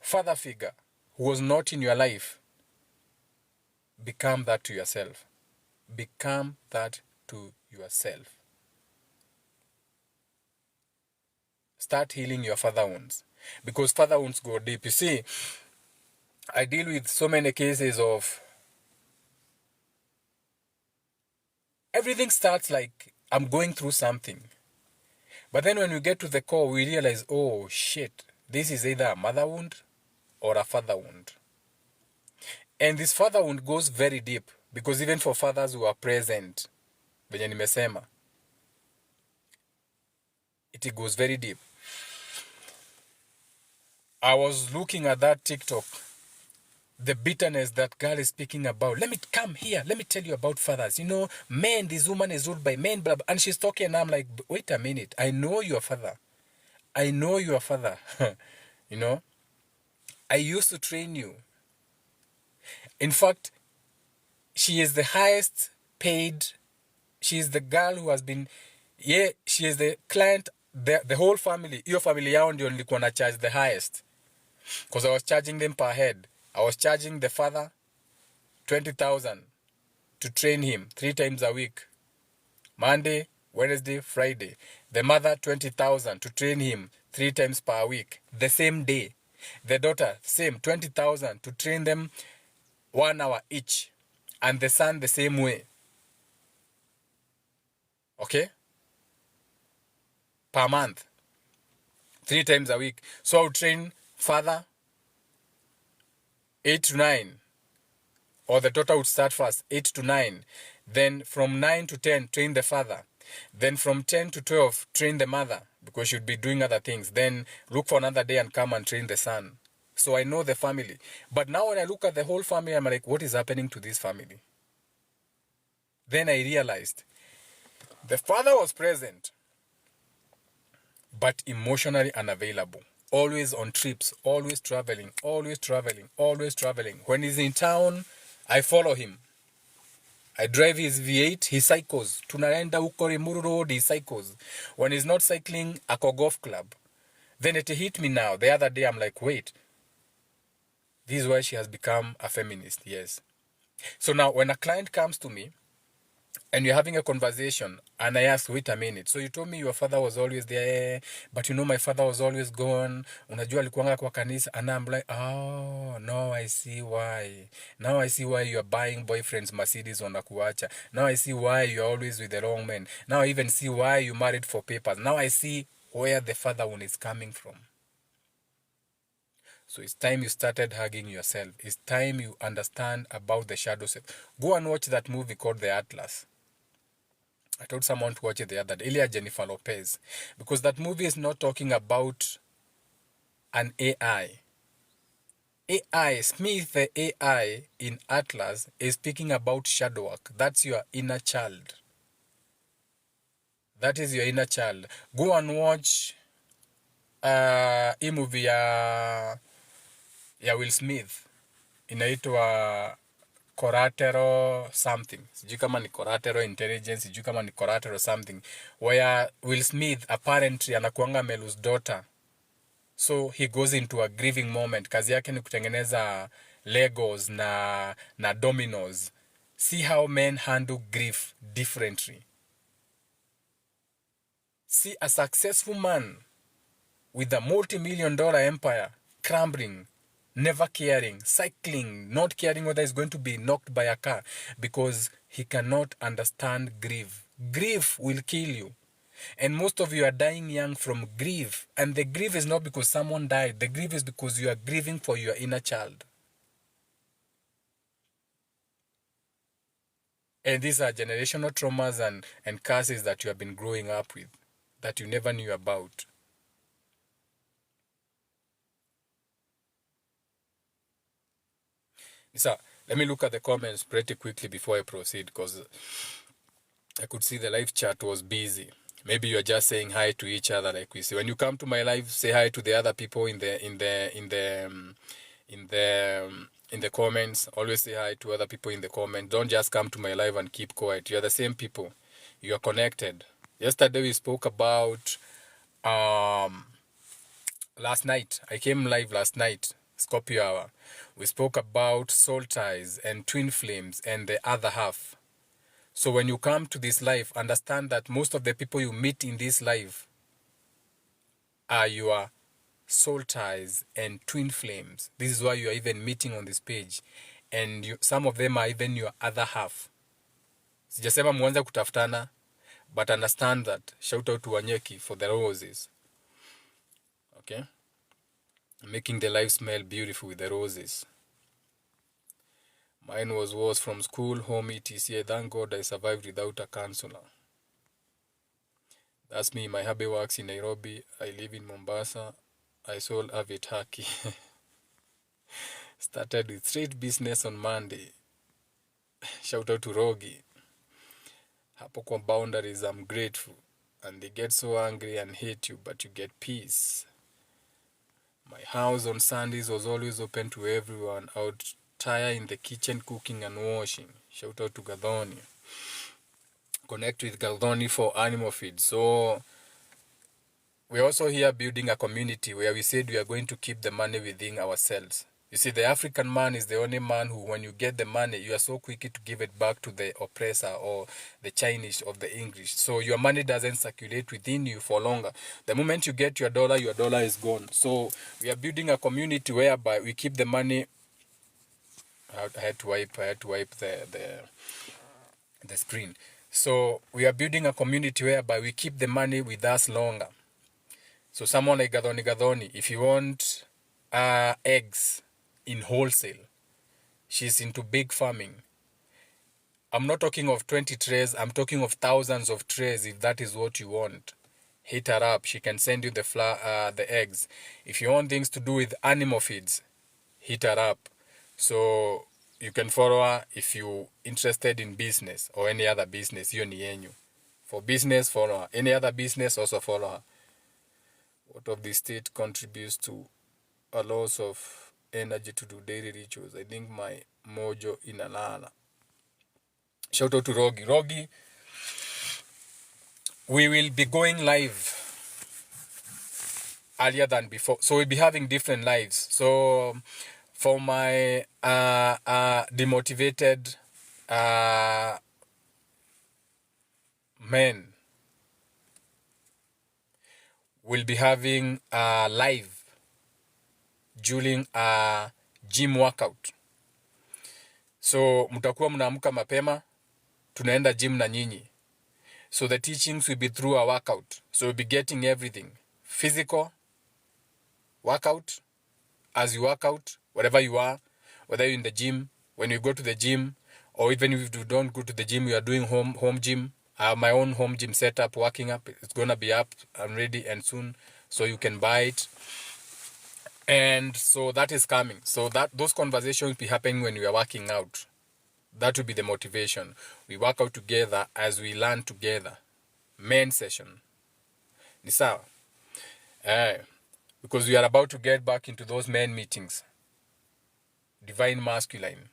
father figure who was not in your life, become that to yourself. Become that to yourself. Start healing your father wounds. Because father wounds go deep. You see, I deal with so many cases of everything starts like I'm going through something. But then when we get to the core, we realize, oh shit, this is either a mother wound or a father wound. And this father wound goes very deep. Because even for fathers who are present, venye nimesema, it goes very deep. I was looking at that TikTok, the bitterness that girl is speaking about. Let me come here. Let me tell you about fathers. You know, men, this woman is ruled by men, blah, blah. And she's talking and I'm like, wait a minute. I know your father. I know your father. You know, I used to train you. In fact, she is the highest paid. She is the girl who has been, she is the client, the whole family. Your family yao ndio nilikuwa na charge the highest. Because I was charging them per head. I was charging the father 20,000 to train him 3 times a week. Monday, Wednesday, Friday. The mother 20,000 to train him 3 times per week. The same day. The daughter, same 20,000 to train them 1 hour each. And the son the same way. Okay? Per month. 3 times a week. So I would train father 8 to 9. Or the daughter would start first, 8 to 9. Then from 9 to 10, train the father. Then from 10 to 12, train the mother. Because she'd be doing other things. Then look for another day and come and train the son. So I know the family. But now when I look at the whole family, I'm like, what is happening to this family? Then I realized the father was present, but emotionally unavailable. Always on trips, always traveling, always traveling, always traveling. When he's in town, I follow him. I drive his V8, he cycles. Tunaenda huko Rimuru Road, he cycles. When he's not cycling, ako golf club. Then it hit me now. The other day, I'm like, wait. This is why she has become a feminist, yes. So now when a client comes to me and you're having a conversation and I ask, wait a minute, so you told me your father was always there, but you know my father was always gone, unajua alikuanga kwa kanisa, and I'm like, oh, no, I see why. Now I see why you're buying boyfriends Mercedes wanakuacha. Now I see why you're always with the wrong men. Now I even see why you married for papers. Now I see where the father one is coming from. So it's time you started hugging yourself. It's time you understand about the shadow self. Go and watch that movie called The Atlas. I told someone to watch it the other day, Ilya Jennifer Lopez, because that movie is not talking about an AI. AI, Smith, the AI in Atlas, is speaking about shadow work. That's your inner child. That is your inner child. Go and watch hii movie ya Will Smith. Inaitwa collateral something. Sijui kama ni collateral intelligence, sijui kama ni collateral something. Where Will Smith apparently anakuanga Melu's daughter. So he goes into a grieving moment. Kazi yake ni kutengeneza Legos na dominoes. See how men handle grief differently. See a successful man with a multi-million-dollar empire crumbling, never caring, cycling, not caring whether he's going to be knocked by a car because he cannot understand grief. Grief will kill you. And most of you are dying young from grief. And the grief is not because someone died. The grief is because you are grieving for your inner child. And these are generational traumas and curses that you have been growing up with that you never knew about. So, let me look at the comments pretty quickly before I proceed because I could see the live chat was busy. Maybe you're just saying hi to each other like we say. When you come to my live, say hi to the other people in the comments. Always say hi to other people in the comments. Don't just come to my live and keep quiet. You're the same people. You are connected. Yesterday we spoke about last night. I came live last night, Scorpio hour. We spoke about soul ties and twin flames and the other half. So when you come to this life, understand that most of the people you meet in this life are your soul ties and twin flames. This is why you are even meeting on this page. And some of them are even your other half. Sijasema mwanza kutafutana, but understand that. Shout out to Wanyeki for the roses. Okay? Making the life smell beautiful with the roses. Mine was worse from school, home, etc. Thank God I survived without a counselor. That's me. My hubby works in Nairobi. I live in Mombasa. I sold avid haki. Started with street business on Monday. Shout out to Rogi. Hapo kwa boundaries, I'm grateful. And they get so angry and hate you, but you get peace. My house on Sundays was always open to everyone. I would tire in the kitchen cooking and washing. Shout out to Gadoni. Connect with Gadoni for animal feed. So we're also here building a community where we said we are going to keep the money within ourselves. You see, the African man is the only man who, when you get the money, you are so quick to give it back to the oppressor or the Chinese or the English. So your money doesn't circulate within you for longer. The moment you get your dollar is gone. So we are building a community whereby we keep the money. I had to wipe the screen. So we are building a community whereby we keep the money with us longer. So someone like Gadoni, if you want eggs in wholesale, she's into big farming. I'm not talking of 20 trays, I'm talking of thousands of trays if that is what you want. Hit her up, she can send you the eggs. If you want things to do with animal feeds, hit her up. So you can follow her if you're interested in business or any other business, hiyo ni yenyu. For business, follow her. Any other business, also follow her. What of the state contributes to a loss of energy to do daily rituals? I think my mojo inalala. Shout out to Rogi. Rogi, we will be going live earlier than before. So we'll be having different lives. So for my demotivated men, will be having a live during a gym workout. So mtakuwa mnaamka mapema, tunaenda gym na nyinyi. So the teachings will be through a workout. So we'll be getting everything. Physical workout, as you work out, wherever you are, whether you're in the gym, when you go to the gym, or even if you don't go to the gym, you are doing home gym. I have my own home gym setup working up. It's going to be up and ready and soon, so you can buy it. And so that is coming. So that those conversations will be happening when we are working out. That will be the motivation. We work out together as we learn together. Main session. Ni sawa? Because we are about to get back into those main meetings. Divine masculine.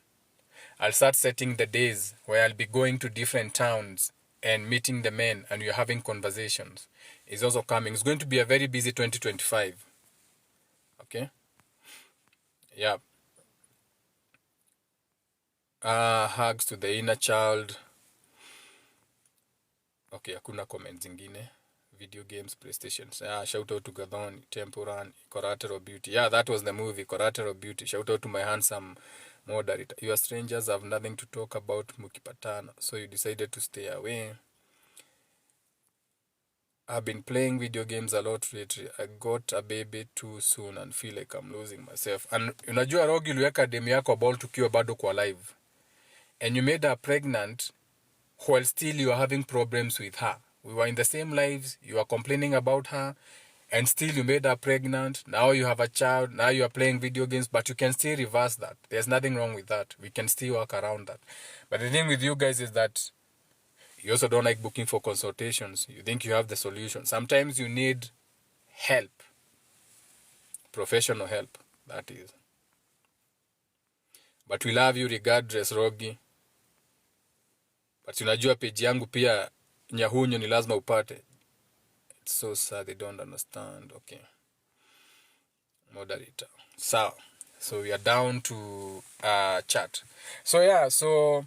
I'll start setting the days where I'll be going to different towns and meeting the men and we're having conversations. It's also coming. It's going to be a very busy 2025. Okay? Yeah. Hugs to the inner child. Okay, hakuna comments zingine. Video games, PlayStations. Shout out to Gadon, Temporan, Collateral Beauty. Yeah, that was the movie, Collateral Beauty. Shout out to my handsome moderator. Your strangers have nothing to talk about mukipatana, so you decided to stay away. I've been playing video games a lot lately. I got a baby too soon and feel like I'm losing myself. And unajua Rogi uliweka demu yako ball tukiwa bado kwa live. And you made her pregnant while still you are having problems with her. We were in the same lives, you are complaining about her, and still you made her pregnant. Now you have a child, now you are playing video games, but you can still reverse that. There's nothing wrong with that. We can still work around that. But the thing with you guys is that you also don't like booking for consultations. You think you have the solution. Sometimes you need help. Professional help, that is. But we love you regardless, Rogi. But unajua page yangu pia nyahunyo ni lazima upate. It's so sad they don't understand. Okay. Moderator. So we are down to chat. So yeah, so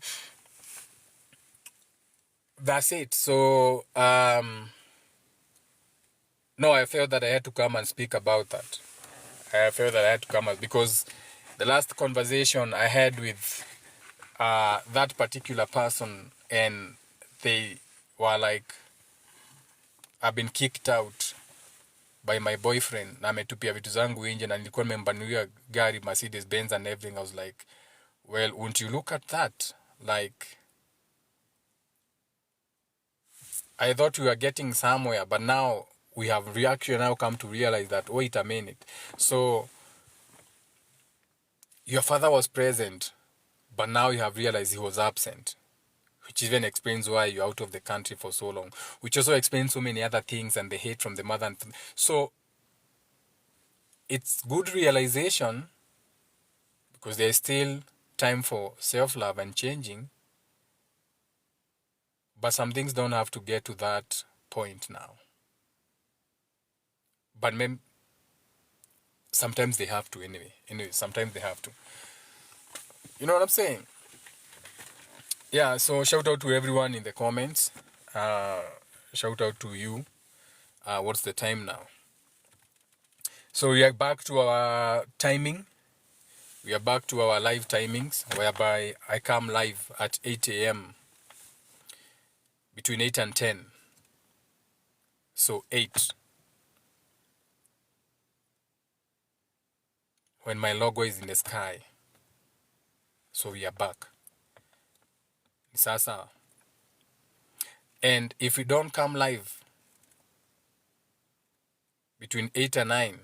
that's it. So no, I felt that I had to come and speak about that. I felt that I had to come because the last conversation I had with that particular person, and they were like, I've been kicked out by my boyfriend na ametupia vitu zangu nje na nilikuwa nimembanulia gari Mercedes Benz and everything. I was like, well, won't you look at that? Like, I thought we were getting somewhere, but now we have actually now come to realize that, wait a minute. So your father was present, but now you have realized he was absent, which even explains why you're out of the country for so long, which also explains so many other things and the hate from the mother. So it's good realization because there's still time for self-love and changing, but some things don't have to get to that point now. But sometimes they have to anyway. Sometimes they have to. You know what I'm saying? Yeah, so shout out to everyone in the comments. Shout out to you. What's the time now? So we are back to our timing. We are back to our live timings, whereby I come live at 8 a.m. between 8 and 10. So 8. When my logo is in the sky. So we are back. Sasa. And if we don't come live between 8 and 9,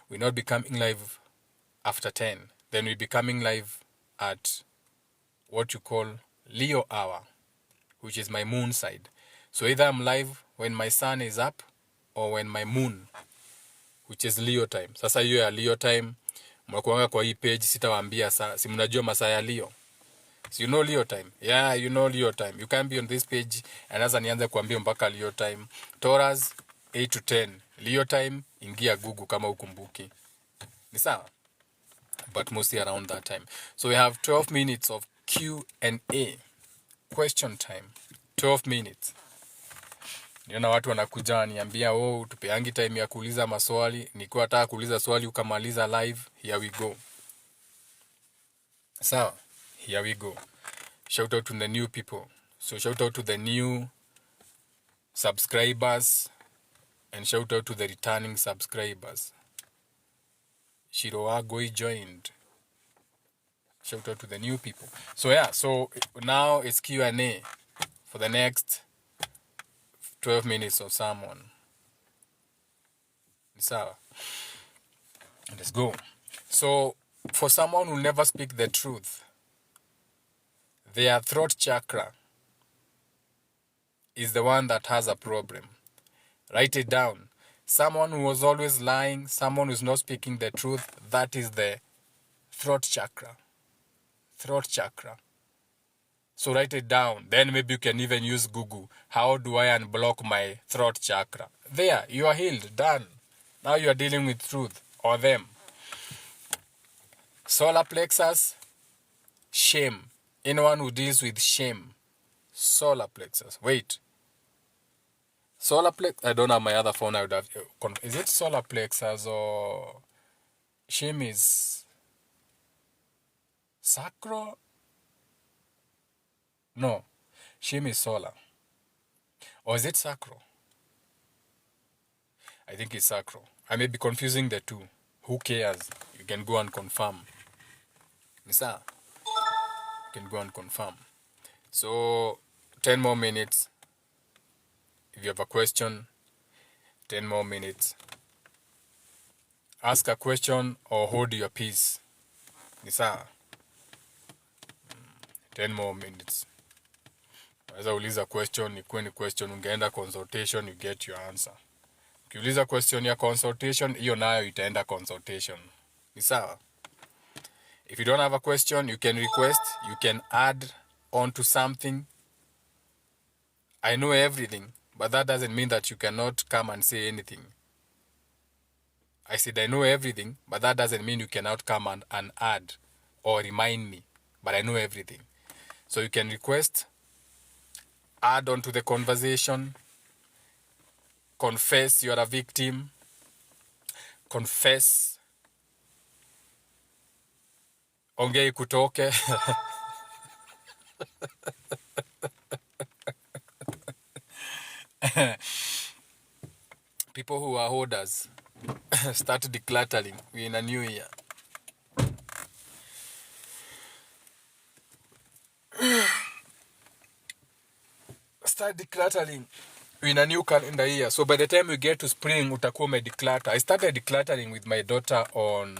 we'll not be coming live after 10. Then we'll be coming live at what you call Leo hour, which is my moon side. So either I'm live when my sun is up or when my moon, which is Leo time. Sasa hiyo ya Leo time, mwakuanga kwa hii page, sitawaambia saa, si mnajua masaa ya Leo. So you know Leo time. Yeah, you know Leo time. You can't be on this page and as nianze kuambia mpaka Leo time. Taurus 8 to 10. Leo time, ingia Google kama ukumbuki. Ni sawa? but mostly around that time. So we have 12 minutes of Q&A, question time, 12 minutes. Niona watu wanakuja waniambia, oh, tupeangi time ya kuuliza maswali. Nikiwa nataka kuuliza swali ukamaliza live, here we go. So, here we go. Shout out to the new people. So shout out to the new subscribers and shout out to the returning subscribers. Shiroagoi joined. Shout out to the new people. So yeah, so now it's Q&A for the next 12 minutes of someone. So, let's go. So, for someone who never speak the truth, their throat chakra is the one that has a problem. Write it down. Someone who was always lying, someone who's not speaking the truth, that is the throat chakra. Throat chakra. So write it down. Then maybe you can even use Google. How do I unblock my throat chakra? There, you are healed. Done. Now you are dealing with truth or them. Solar plexus, shame. Anyone who deals with shame. Solar plexus. Wait. Solar plexus. I don't have my other phone. I would have. Is it solar plexus or shame is sacro? No. Shame is solar. Or is it sacro? I think it's sacro. I may be confusing the two. Who cares? You can go and confirm. Misa, you can go and confirm. So, 10 more minutes. If you have a question, 10 more minutes. Ask a question or hold your peace. Misa, 10 more minutes. Unaweza uliza question, ikuwe ni question, ungeenda consultation, you get your answer. Ukiuliza question ya consultation, hiyo nayo itaenda consultation. Ni sawa? If you don't have a question, you can request, you can add on to something. I know everything, but that doesn't mean that you cannot come and say anything. I said I know everything, but that doesn't mean you cannot come and add or remind me, but I know everything. So you can request, add on to the conversation, confess you are a victim, confess, ongea kutoke. People who are holders, start decluttering. We're in a new year. Start decluttering. We're in a new calendar year. So by the time we get to spring, utakuwa umedeclutter. I started decluttering with my daughter on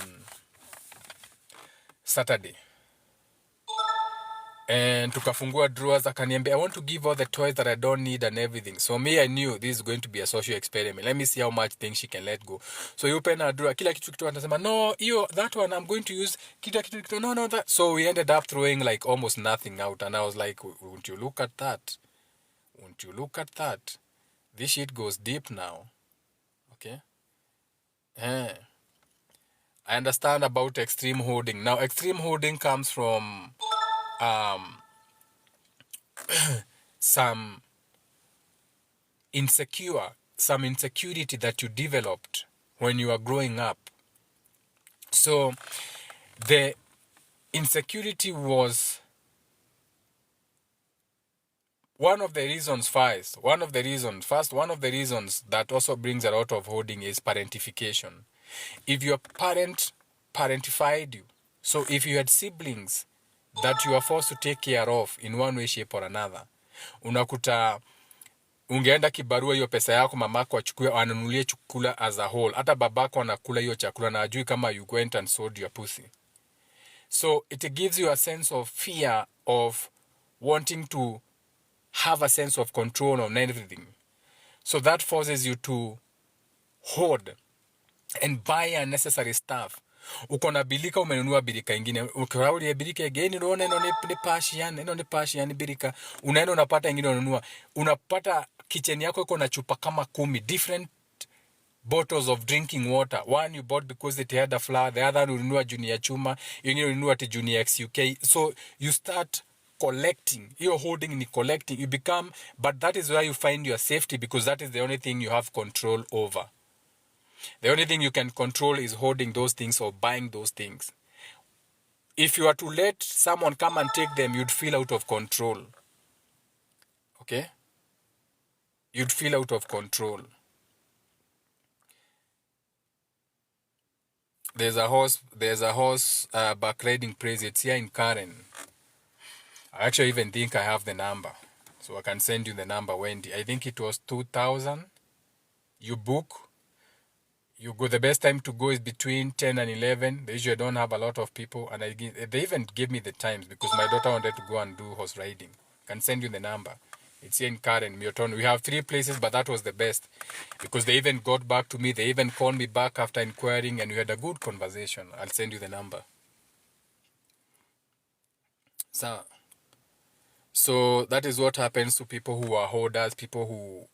Saturday. And tukafungua drawers, akaniambia, I want to give all the toys that I don't need and everything. So me, I knew this is going to be a social experiment. Let me see how much things she can let go. So you open a drawer, kila kitu anasema, no, that one I'm going to use, no, that. So we ended up throwing like almost nothing out. And I was like, won't you look at that? Won't you look at that? This shit goes deep now. Okay? I understand about extreme hoarding. Now, extreme hoarding comes from some insecurity that you developed when you are growing up. So the insecurity was one of the reasons that also brings a lot of hoarding is parentification. If your parent parentified you, so if you had siblings that you are forced to take care of in one way, shape or another, unakuta ungeenda kibarua hiyo pesa yako mamako achukue anunulie chakula as a whole. Hata babako anakula hiyo chakula na ajui kama you went and sold your pussy. So it gives you a sense of fear of wanting to have a sense of control on everything. So that forces you to hoard and buy unnecessary stuff. Uko na bilika umenunua bilika ingine. Ukiwauli ya bilika again unaona ino ni pashian bilika. Unaenda unapata ingine unanunua. Unapata kitchen yako iko na chupa kama 10 different bottles of drinking water. One you bought because it had a flower, the other ununua junior chuma, you ununua ati junior XUK. So you start collecting. You're holding and collecting. You become, but that is where you find your safety, because that is the only thing you have control over. The only thing you can control is holding those things or buying those things. If you are to let someone come and take them, you'd feel out of control. Okay? You'd feel out of control. There's a horse back riding praise. It's here in Karen. I actually even think I have the number. So I can send you the number, Wendy. I think it was 2,000. You book. You go, the best time to go is between 10 and 11. They usually don't have a lot of people. And they even give me the times because my daughter wanted to go and do horse riding. I can send you the number. It's here in Karen, Milton. We have 3 places, but that was the best. Because they even got back to me. They even called me back after inquiring, and we had a good conversation. I'll send you the number. So that is what happens to people who are hoarders, people who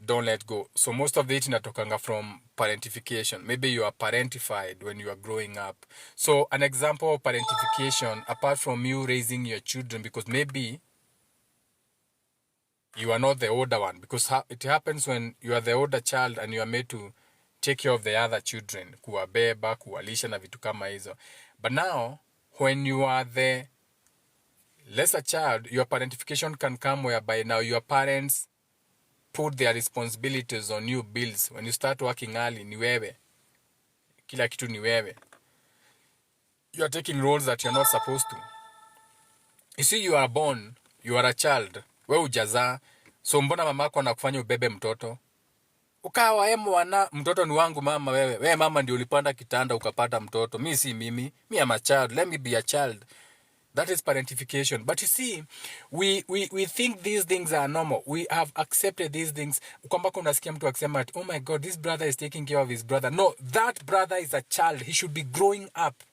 don't let go. So most of it inatokanga from parentification. Maybe you are parentified when you are growing up. So an example of parentification, apart from you raising your children, because maybe you are not the older one, because it happens when you are the older child and you are made to take care of the other children, kuwabeba, kuwalisha na vitu kama hizo. But now, when you are the lesser child, your parentification can come whereby now your parents put their responsibilities on you, bills. When you start working early, ni wewe. Kila kitu ni wewe. You are taking roles that you're not supposed to. You see, you are born, you are a child. We ujazaa. So mbona mamako anakufanya ubebe mtoto? Ukawa mwana, mtoto ni wangu mama wewe. Wewe mama ndio ulipanda kitanda ukapata mtoto. Mi si mimi. Me am a child. Let me be a child. That is parentification. But you see, we think these things are normal. We have accepted these things. Kwamba unasikia mtu akisema, oh my God, this brother is taking care of his brother. No, that brother is a child. He should be growing up.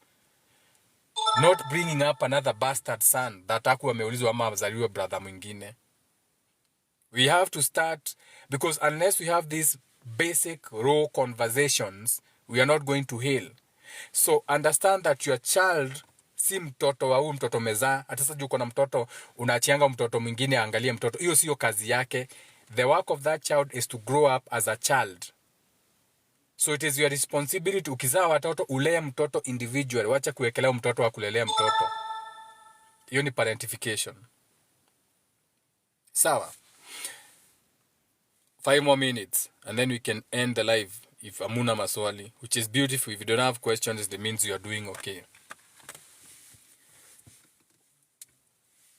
Not bringing up another bastard son that hakuwa ameulizwa ama azaliwe brother mwingine. We have to start, because unless we have these basic raw conversations, we are not going to heal. So understand that your child si mtoto wa huyu mtoto mezaa. Hata sasa uko na mtoto unaachianga mtoto mwingine aangalie mtoto. Hiyo sio kazi yake. The work of that child is to grow up as a child. So it is your responsibility, ukizaa watoto ulee mtoto individual. Wacha kuwekelea mtoto wa kulelea mtoto. Hiyo ni parentification. Sawa. 5 more minutes and then we can end the live if amuna maswali, which is beautiful. If you don't have questions, it means you are doing okay.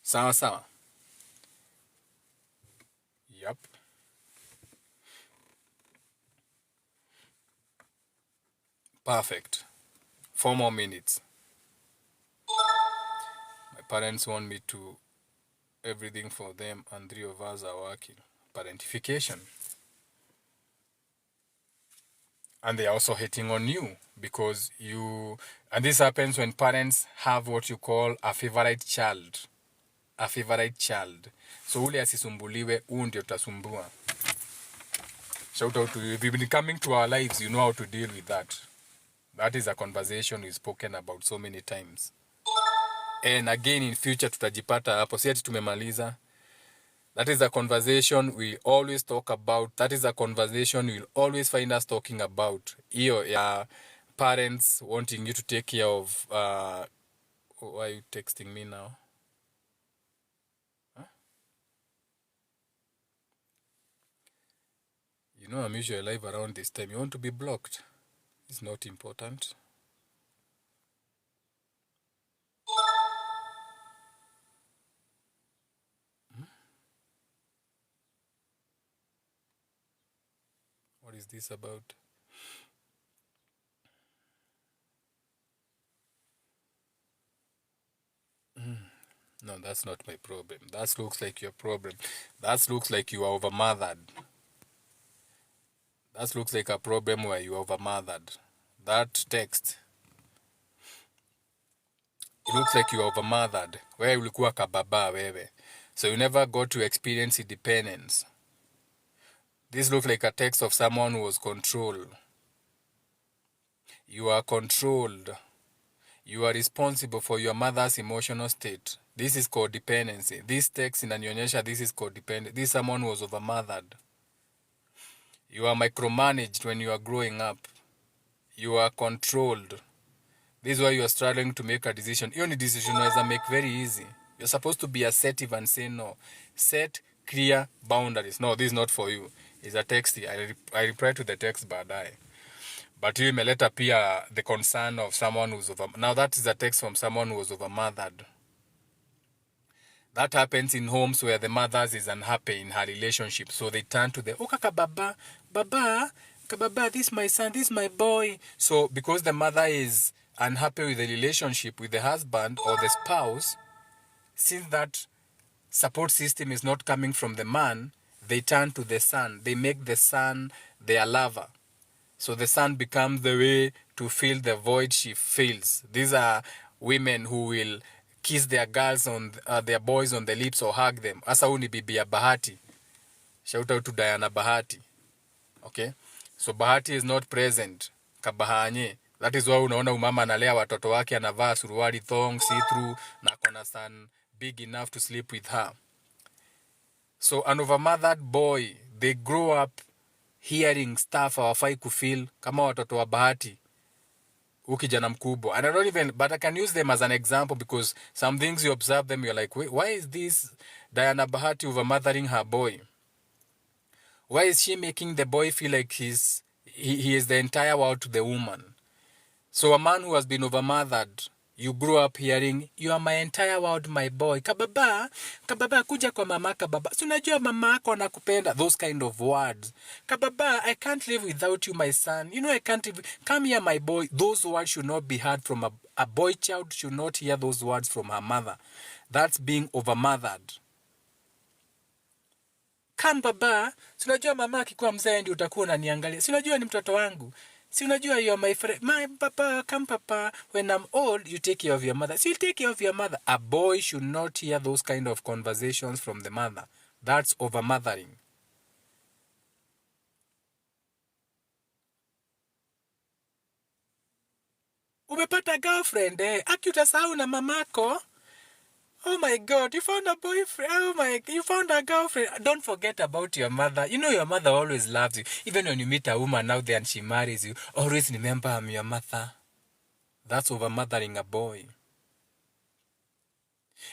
Sawa. Yep. Perfect. 4 more minutes. My parents want me to everything for them, and 3 of us are working. Parentification. And they are also hating on you because you... And this happens when parents have what you call a favorite child. A favorite child. So ule asisumbuliwe, ndio utasumbua. Shout out to you. If you've been coming to our lives, you know how to deal with that. That is a conversation we've spoken about so many times. And again, in future, tutajipata hapo. Si ati tumemaliza. That is a conversation we always talk about. That is a conversation you'll always find us talking about. Iyo ya parents wanting you to take care of... why are you texting me now? Huh? You know I'm usually live around this time. You want to be blocked? It's not important. What is this about? No, that's not my problem. That looks like your problem. That looks like you are overmothered. That looks like a problem where you are overmothered. That text, it looks like you are overmothered. Where ulikuwa kababa wewe. So you never got to experience independence. This looks like a text of someone who was controlled. You are controlled. You are responsible for your mother's emotional state. This is codependency. This text inanionyesha this is codependency. This is someone who was overmothered. You are micromanaged when you are growing up. You are controlled. This is why you are struggling to make a decision. Hiyo ni decision unaweza make very easy. You're supposed to be assertive and say no. Set clear boundaries. No, this is not for you. It's a text. I reply to the text baadaye. But hiyo imeleta pia the concern of someone who's over. Now that is a text from someone who was overmothered. That happens in homes where the mother is unhappy in her relationship. So they turn to the, oh, kababa, kababa, this is my son, this is my boy. So because the mother is unhappy with the relationship with the husband or the spouse, since that support system is not coming from the man, they turn to the son. They make the son their lover. So the son becomes the way to fill the void she feels. These are women who will kiss their girls on their boys on the lips or hug them. Asa huu ni bibi ya Bahati. Shout out to Diana Bahati. Okay? So Bahati is not present. Kabahanye. That is why unaona umama analea watoto wake anavaa suruali thong, see-through, na kona son big enough to sleep with her. So an overmothered boy, they grow up hearing stuff hawafai kufeel kama watoto wa Bahati. Ukijana mkubwa. And I don't even, but I can use them as an example because some things you observe them, you're like, wait, why is this Diana Bahati overmothering her boy? Why is she making the boy feel like he is the entire world to the woman? So a man who has been overmothered, you grew up hearing, you are my entire world, my boy. Kababa, kuja kwa mama, kababa. Si unajua mama yako anakupenda. Those kind of words. Kababa, I can't live without you, my son. You know, I can't live. Come here, my boy. Those words should not be heard from a boy child should not hear those words from her mother. That's being overmothered. Come baba, si unajua mama akikuwa mzee ndio utakuwa unaniangalia. Si unajua ni mtoto wangu. Si unajua you are my friend. My papa, come papa. When I'm old, you take care of your mother. So you take care of your mother. A boy should not hear those kind of conversations from the mother. That's overmothering. Umepata girlfriend, Aki utasahau na mamako. Oh my God, you found a boyfriend. Oh my, you found a girlfriend. Don't forget about your mother. You know your mother always loves you. Even when you meet a woman out there and she marries you, always remember I'm your mother. That's overmothering a boy.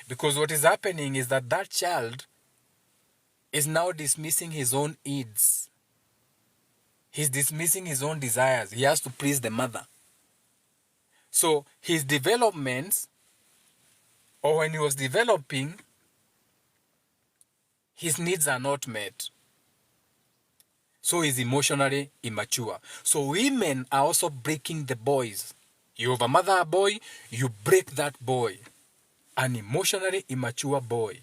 Because what is happening is that child is now dismissing his own needs. He's dismissing his own desires. He has to please the mother. So his developments, or when he was developing, his needs are not met. So he's emotionally immature. So women are also breaking the boys. You overmother a boy, you break that boy. An emotionally immature boy.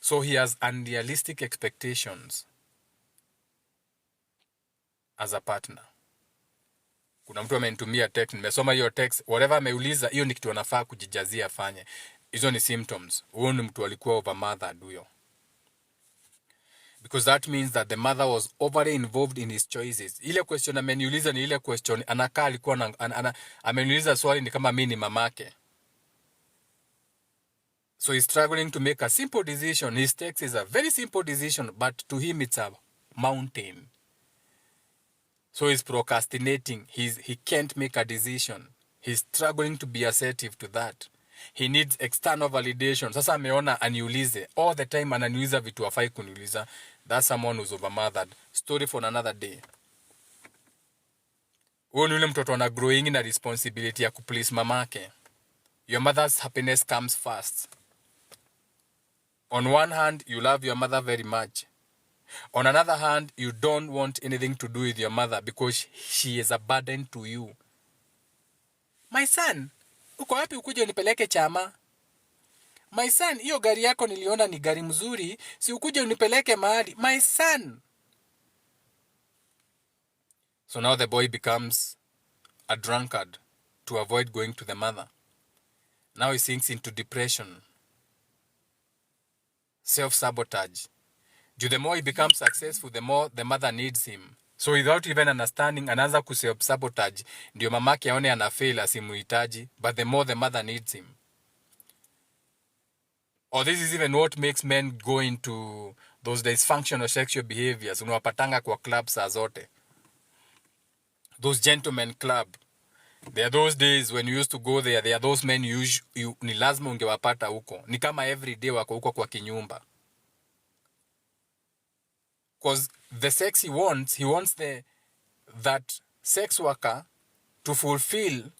So he has unrealistic expectations as a partner. Kuna mtu amenitumia text, nimesoma hiyo text, whatever ameuliza, hiyo ni kitu anafaa kujijazia afanye. Hizo ni symptoms. Huyo ni mtu alikuwa overmothered huyo. Because that means that the mother was overly involved in his choices. Ile question ameniuliza ni ile question anakaa alikuwa ameniuliza swali ni kama mimi ni mamake. So he's struggling to make a simple decision. His text is a very simple decision, but to him it's a mountain. So he's procrastinating. He can't make a decision. He's struggling to be assertive to that. He needs external validation. Sasa ameona aniulize. All the time ananiuliza vitu hafai kuniuliza. That's someone who's overmothered. Story for another day. Huyo ni yule mtoto ana growing na responsibility ya kuplease mamake. Your mother's happiness comes first. On one hand, you love your mother very much. On another hand, you don't want anything to do with your mother because she is a burden to you. My son, uko wapi ukuje nipeleke chama? My son, hiyo gari yako niliona ni gari mzuri, si ukuje unipeleke mahali. My son. So now the boy becomes a drunkard to avoid going to the mother. Now he sinks into depression, self-sabotage. The more he becomes successful, the more the mother needs him. So without even understanding, anaanza kuself-sabotage. Ndio mamake aone anafail asimuhitaji, but the more the mother needs him. Or this is even what makes men go into those dysfunctional sexual behaviors. Unawapatanga kwa club saa zote. Those gentlemen club. There are those days when you used to go there. There are those men ni lazima ungewapata huko. Ni kama every day wako huko kwa kinyumba. Because the sex he wants that sex worker to fulfill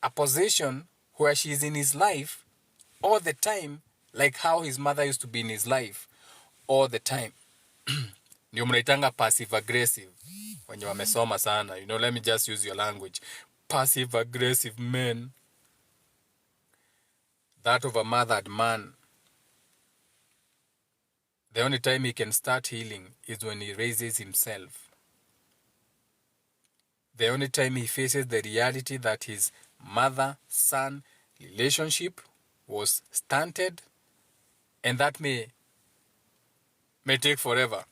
a position where she is in his life all the time, like how his mother used to be in his life all the time. Ndio mnaitanga passive aggressive. When you wamesoma sana, let me just use your language. Passive aggressive men. That of a mothered man. The only time he can start healing is when he raises himself. The only time he faces the reality that his mother-son relationship was stunted, and that may take forever.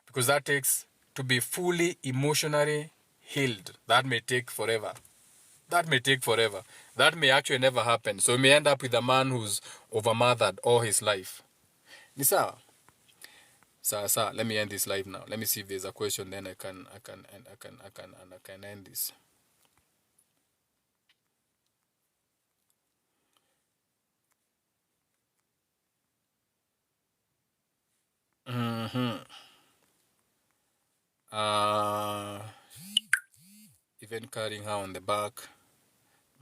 Because that takes to be fully emotionally healed. That may take forever. That may actually never happen. So he may end up with a man who's overmothered all his life. Ni sawa? Sawa. Let me end this live now. Let me see if there's a question. Then I can end this. Even carrying her on the back,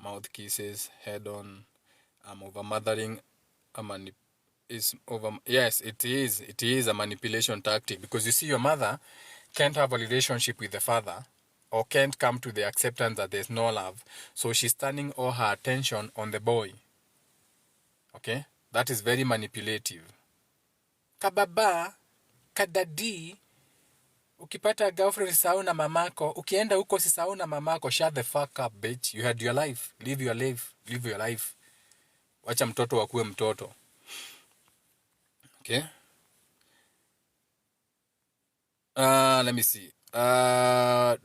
mouth kisses, head on. I'm over mothering. Yes, it is a manipulation tactic, because you see, your mother can't have a relationship with the father, or can't come to the acceptance that there's no love, so she's turning all her attention on the boy. Okay, that is very manipulative. Kababa, kadadi, ukipata girlfriend sisahau na mamako, ukienda huko sisahau na mamako. Shut the fuck up, bitch. You had your life. Live your life. Wacha mtoto wakuwe mtoto. Okay. Let me see. Let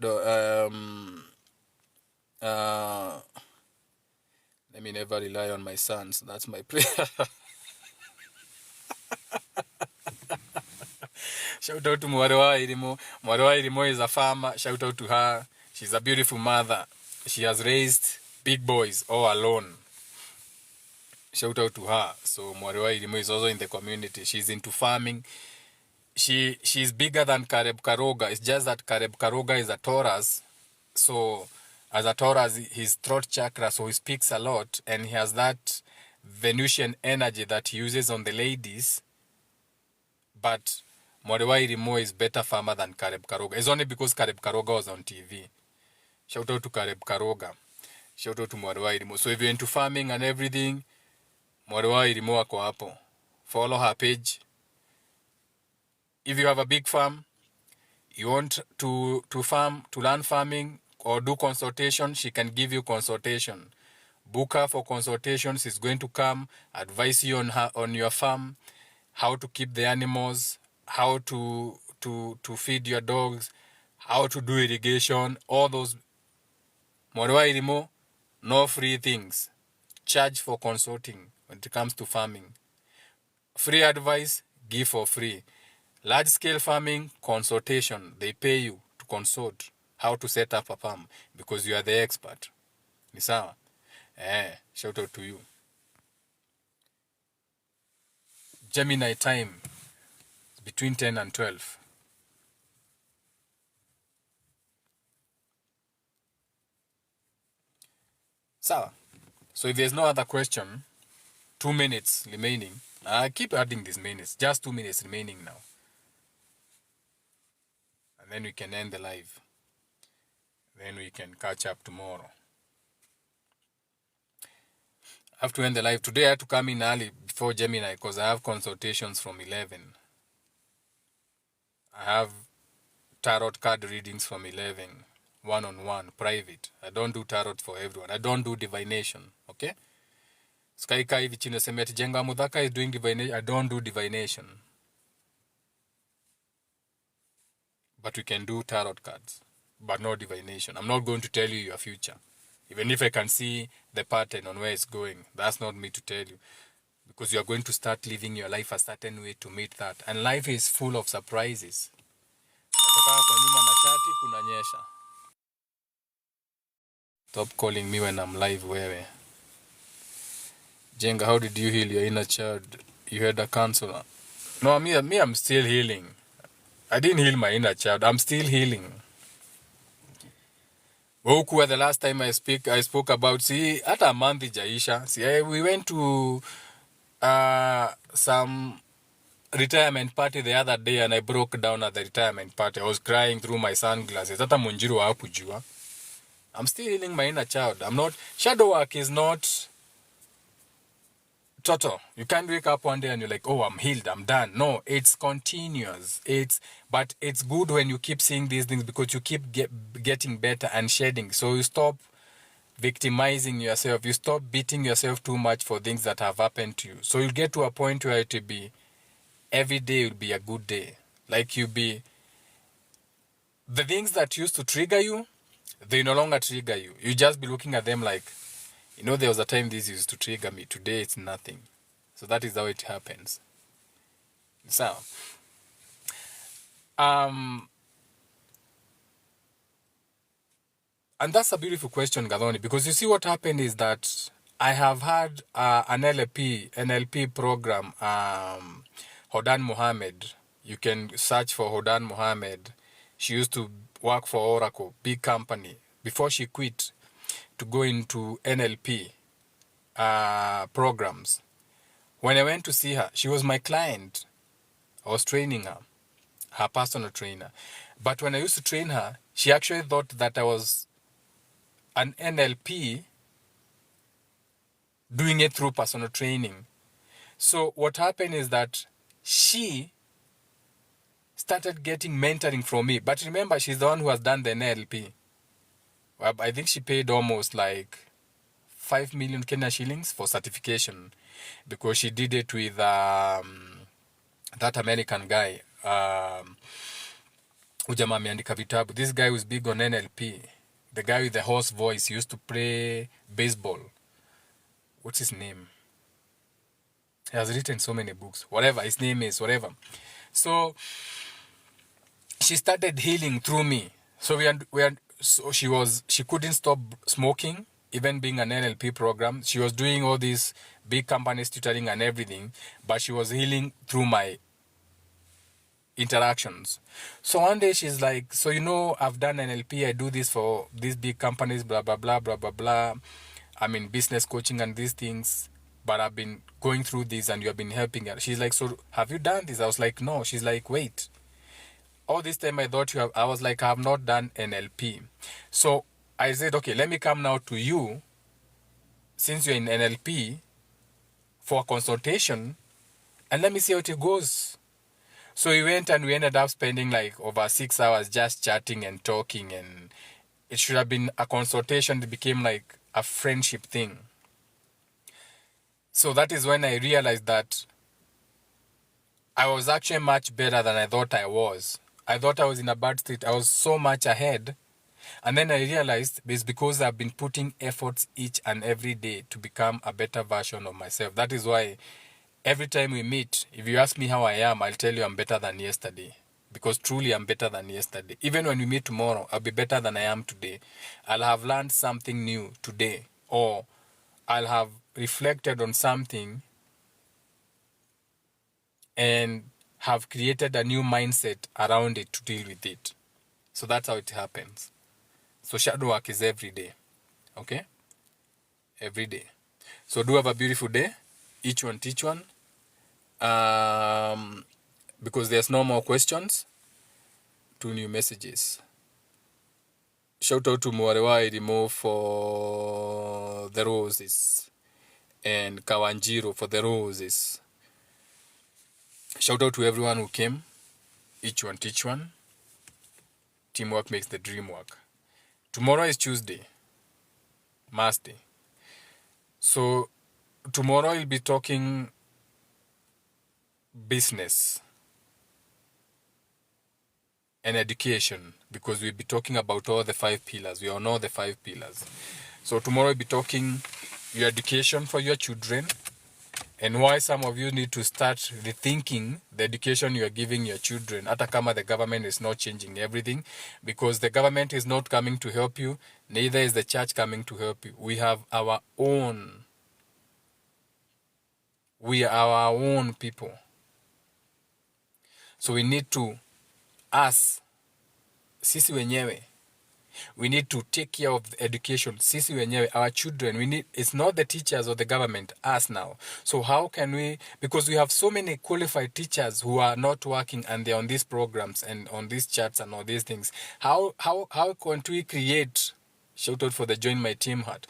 me never rely on my sons. That's my prayer. Shout out to Mwarewa Irimo. Mwarewa Irimo is a farmer. Shout out to her. She's a beautiful mother. She has raised big boys all alone. Shout out to her. So Mwarewa Irimo is also in the community. She's into farming. She's bigger than Kareb Karoga. It's just that Kareb Karoga is a Taurus. So as a Taurus, his throat chakra, so he speaks a lot, and he has that Venusian energy that he uses on the ladies. But Mwarewa Irimo is better farmer than Kareb Karoga. It's only because Kareb Karoga was on TV. Shout out to Kareb Karoga. Shout out to Mwarewa Irimo. So if you're into farming and everything, Mwarewa Irimo ako hapo. Follow her page. If you have a big farm, you want to learn farming or do consultation, she can give you consultation. Book her for consultations. She's going to come, advise you on your farm, how to keep the animals, how to feed your dogs, how to do irrigation, all those. Mwarewa Irimo, no free things. Charge for consulting when it comes to farming. Free advice, give for free. Large-scale farming, consultation. They pay you to consult how to set up a farm because you are the expert. Ni sawa? Shout out to you. Gemini time between 10 and 12. Sawa. So if there's no other question, 2 minutes remaining. I keep adding these minutes. Just 2 minutes remaining now. And then we can end the live. Then we can catch up tomorrow. I have to end the live. Today I had to come in early before Gemini because I have consultations from 11. I have tarot card readings from 11. one-on-one, private. I don't do tarot for everyone. I don't do divination, okay? Skaika hivi chini nasema ati Jenga Mudhaka is doing divination. I don't do divination. But we can do tarot cards, but no divination. I'm not going to tell you your future. Even if I can see the pattern on where it's going, that's not me to tell you. Because you are going to start living your life a certain way to meet that. And life is full of surprises. Natoka kwa nyuma na shati kunanyesha. Stop calling me when I'm live, wewe. Jenga, how did you heal your inner child? You had a counselor. No, me, I'm still healing. I didn't heal my inner child. I'm still healing. Where the last time I spoke about, see, at a month Jaisha. See, we went to some retirement party the other day and I broke down at the retirement party. I was crying through my sunglasses. Hata munjiru hapujua. I'm still healing my inner child. I'm not, shadow work is not total. You can't wake up one day and you're like, oh, I'm healed, I'm done. No, it's continuous. But it's good when you keep seeing these things because you keep getting better and shedding. So you stop victimizing yourself. You stop beating yourself too much for things that have happened to you. So you get to a point where it will be, every day will be a good day. Like the things that used to trigger you, they no longer trigger you. You just be looking at them like, there was a time this used to trigger me. Today it's nothing. So that is how it happens. So, and that's a beautiful question, Gadoni, because you see what happened is that I have had an NLP program, Hodan Mohammed. You can search for Hodan Mohammed. She used to work for Oracle, big company, before she quit to go into NLP programs. When I went to see her, she was my client. I was training her personal trainer. But when I used to train her, she actually thought that I was an NLP doing it through personal training. So what happened is that she started getting mentoring from me. But remember, she's the one who has done the NLP. I think she paid almost like 5 million Kenya shillings for certification because she did it with that American guy. Ujama ameandika vitabu. This guy was big on NLP. The guy with the hoarse voice used to play baseball. What's his name? He has written so many books. Whatever his name is, whatever. So she started healing through me. So so she couldn't stop smoking, even being an NLP program. She was doing all these big companies tutoring and everything, but she was healing through my interactions. So one day she's like, so I've done NLP, I do this for these big companies, blah, blah, blah, blah, blah, blah. I'm in business coaching and these things, but I've been going through this and you have been helping her. She's like, so have you done this? I was like, no. She's like, wait. All this time I thought I was like, I have not done NLP. So I said, okay, let me come now to you, since you're in NLP, for a consultation, and let me see how it goes. So we went and we ended up spending like over 6 hours just chatting and talking, and it should have been a consultation that became like a friendship thing. So that is when I realized that I was actually much better than I thought I was. I thought I was in a bad state. I was so much ahead. And then I realized it's because I've been putting efforts each and every day to become a better version of myself. That is why every time we meet, if you ask me how I am, I'll tell you I'm better than yesterday. Because truly I'm better than yesterday. Even when we meet tomorrow, I'll be better than I am today. I'll have learned something new today. Or I'll have reflected on something and have created a new mindset around it to deal with it. So that's how it happens. So shadow work is every day. Okay? Every day. So do have a beautiful day. Each one teach one. Because there's no more questions. 2 new messages. Shout out to Mwarewa Irimo for the roses. And Kawanjiro for the roses. Shout out to everyone who came. Each one teach one. Teamwork makes the dream work. Tomorrow is Tuesday, Thursday. So tomorrow we'll be talking business and education, because we'll be talking about all the 5 pillars. We all know the 5 pillars. So tomorrow we'll be talking your education for your children, and why some of you need to start rethinking the education you are giving your children, hata kama the government is not changing everything, because the government is not coming to help you, neither is the church coming to help you. We have our own. We are our own people. So we need to, us, sisi wenyewe, we need to take care of the education. Sisi wenyewe, our children, it's not the teachers or the government, us now. So how can we, because we have so many qualified teachers who are not working and they're on these programs and on these charts and all these things. How can't we create, shout out for the Join My Team hat,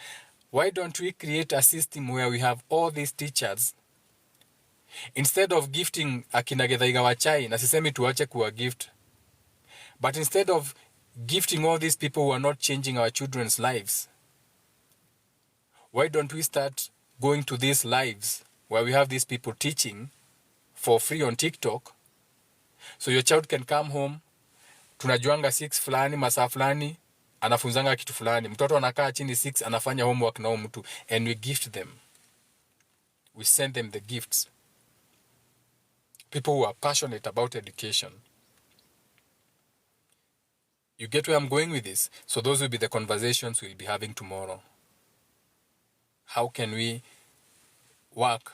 why don't we create a system where we have all these teachers, instead of gifting akina Githaiga wa chai, na sisemi tuache kuwa gift, but instead of gifting all these people who are not changing our children's lives, why don't we start going to these lives where we have these people teaching for free on TikTok, so your child can come home, tunajuanga 6 fulani, masaa fulani, anafunzanga kitu fulani, mtoto anakaa chini 6, anafanya homework na mtu, and we gift them. We send them the gifts. People who are passionate about education. You get where I'm going with this? So those will be the conversations we'll be having tomorrow. How can we work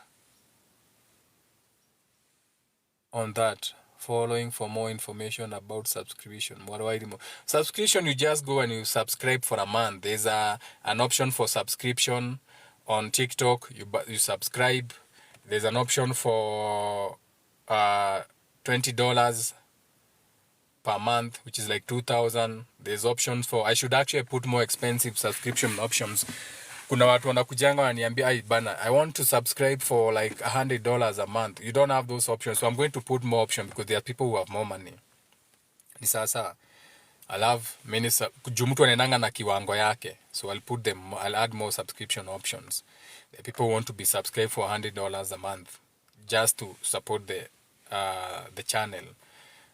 on that? Following for more information about subscription. What do I do? Subscription, you just go and you subscribe for a month. There's an option for subscription on TikTok. You subscribe. There's an option for $20 per month, which is like 2,000. There's options for, I should actually put more expensive subscription options. Kuna watu wanakujanga wananiambia, ai bana, I want to subscribe for like $100 a month. You don't have those options, so I'm going to put more options because there are people who have more money. Ni sasa, I'll have many, mtu anaendanga na kiwango yake, so I'll add more subscription options. The people want to be subscribed for $100 a month just to support the channel.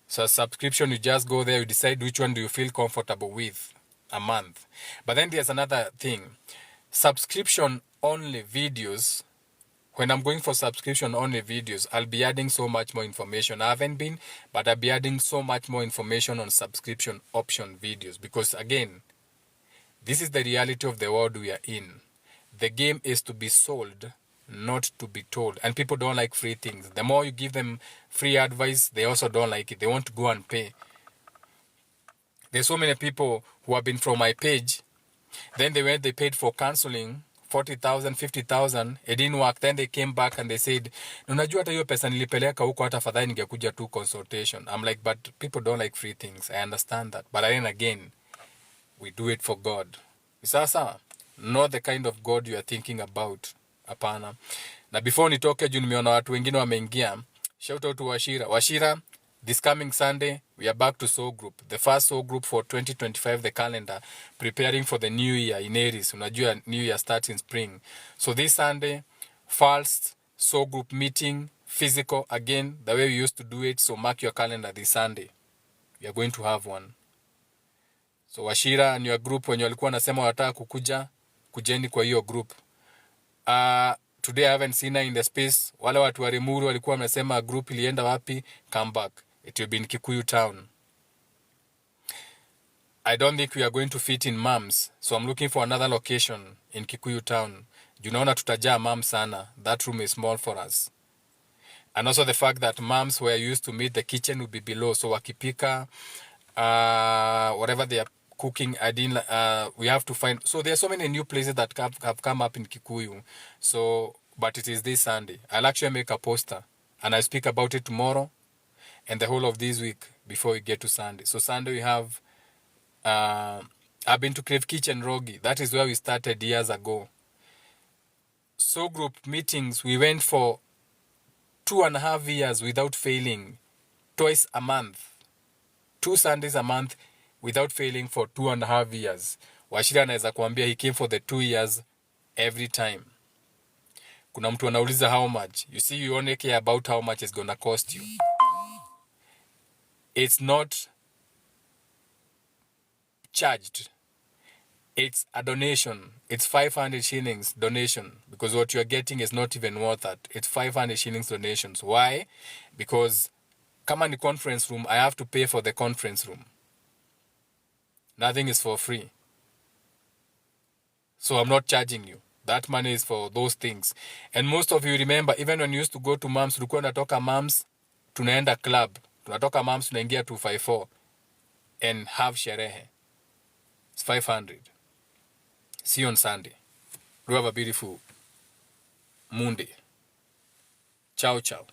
So subscription, you just go there, you decide which one do you feel comfortable with a month. But then there's another thing. Subscription only videos, when I'm going for subscription only videos, I'll be adding so much more information. I haven't been, but I'll be adding so much more information on subscription option videos. Because again, this is the reality of the world we are in. The game is to be sold, not to be told. And people don't like free things. The more you give them free advice, they also don't like it. They want to go and pay. There's so many people who have been from my page. Then they paid for counseling, 40,000, 50,000. It didn't work. Then they came back and they said, unajua hata hiyo pesa nilipeleka huko hata fadhali ningekuja tu consultation. I'm like, but people don't like free things. I understand that. But then again, we do it for God. Sasa, not the kind of God you are thinking about. Hapana. Na before nitoke juu nimeona watu wengine wameingia, shout out to Washira. Washira, this coming Sunday, we are back to Soul Group. The first Soul Group for 2025, the calendar, preparing for the new year in Aries. Unajua new year starts in spring. So this Sunday, first Soul Group meeting, physical, again, the way we used to do it. So mark your calendar this Sunday. We are going to have one. So Washira and your group, when walikuwa nasema wataka kukuja, kujeni kwa hiyo group. Today I haven't seen her in the space. Wale watu wa Rimuru walikuwa wamesema group ilienda wapi, come back. It will be in Kikuyu town. I don't think we are going to fit in Mams, so I'm looking for another location in Kikuyu town. Junaona tutajaa Mams sana. That room is small for us. And also the fact that Mams were used to meet, the kitchen will be below. So wakipika, whatever they are cooking, we have to find. So there are so many new places that have come up in Kikuyu. So, but it is this Sunday. I'll actually make a poster and I'll speak about it tomorrow and the whole of this week before we get to Sunday. So Sunday we have, I've been to Crave Kitchen Rogi. That is where we started years ago. So group meetings, we went for 2.5 years without failing. Twice a month. 2 Sundays a month. without failing for 2.5 years. Washira anaweza kuambia he came for the 2 years every time. Kuna mtu anauliza how much. You see, you only care about how much it's gonna cost you. It's not charged. It's a donation. It's 500 shillings donation because what you're getting is not even worth it. It's 500 shillings donations. Why? Because kama ni conference room, I have to pay for the conference room. Nothing is for free. So I'm not charging you. That money is for those things. And most of you remember, even when you used to go to moms, tulikuwa natoka moms, tunaenda club. Tunatoka moms, tunaingia 254 and have sherehe. It's 500. See you on Sunday. Do have a beautiful Monday. Ciao, ciao.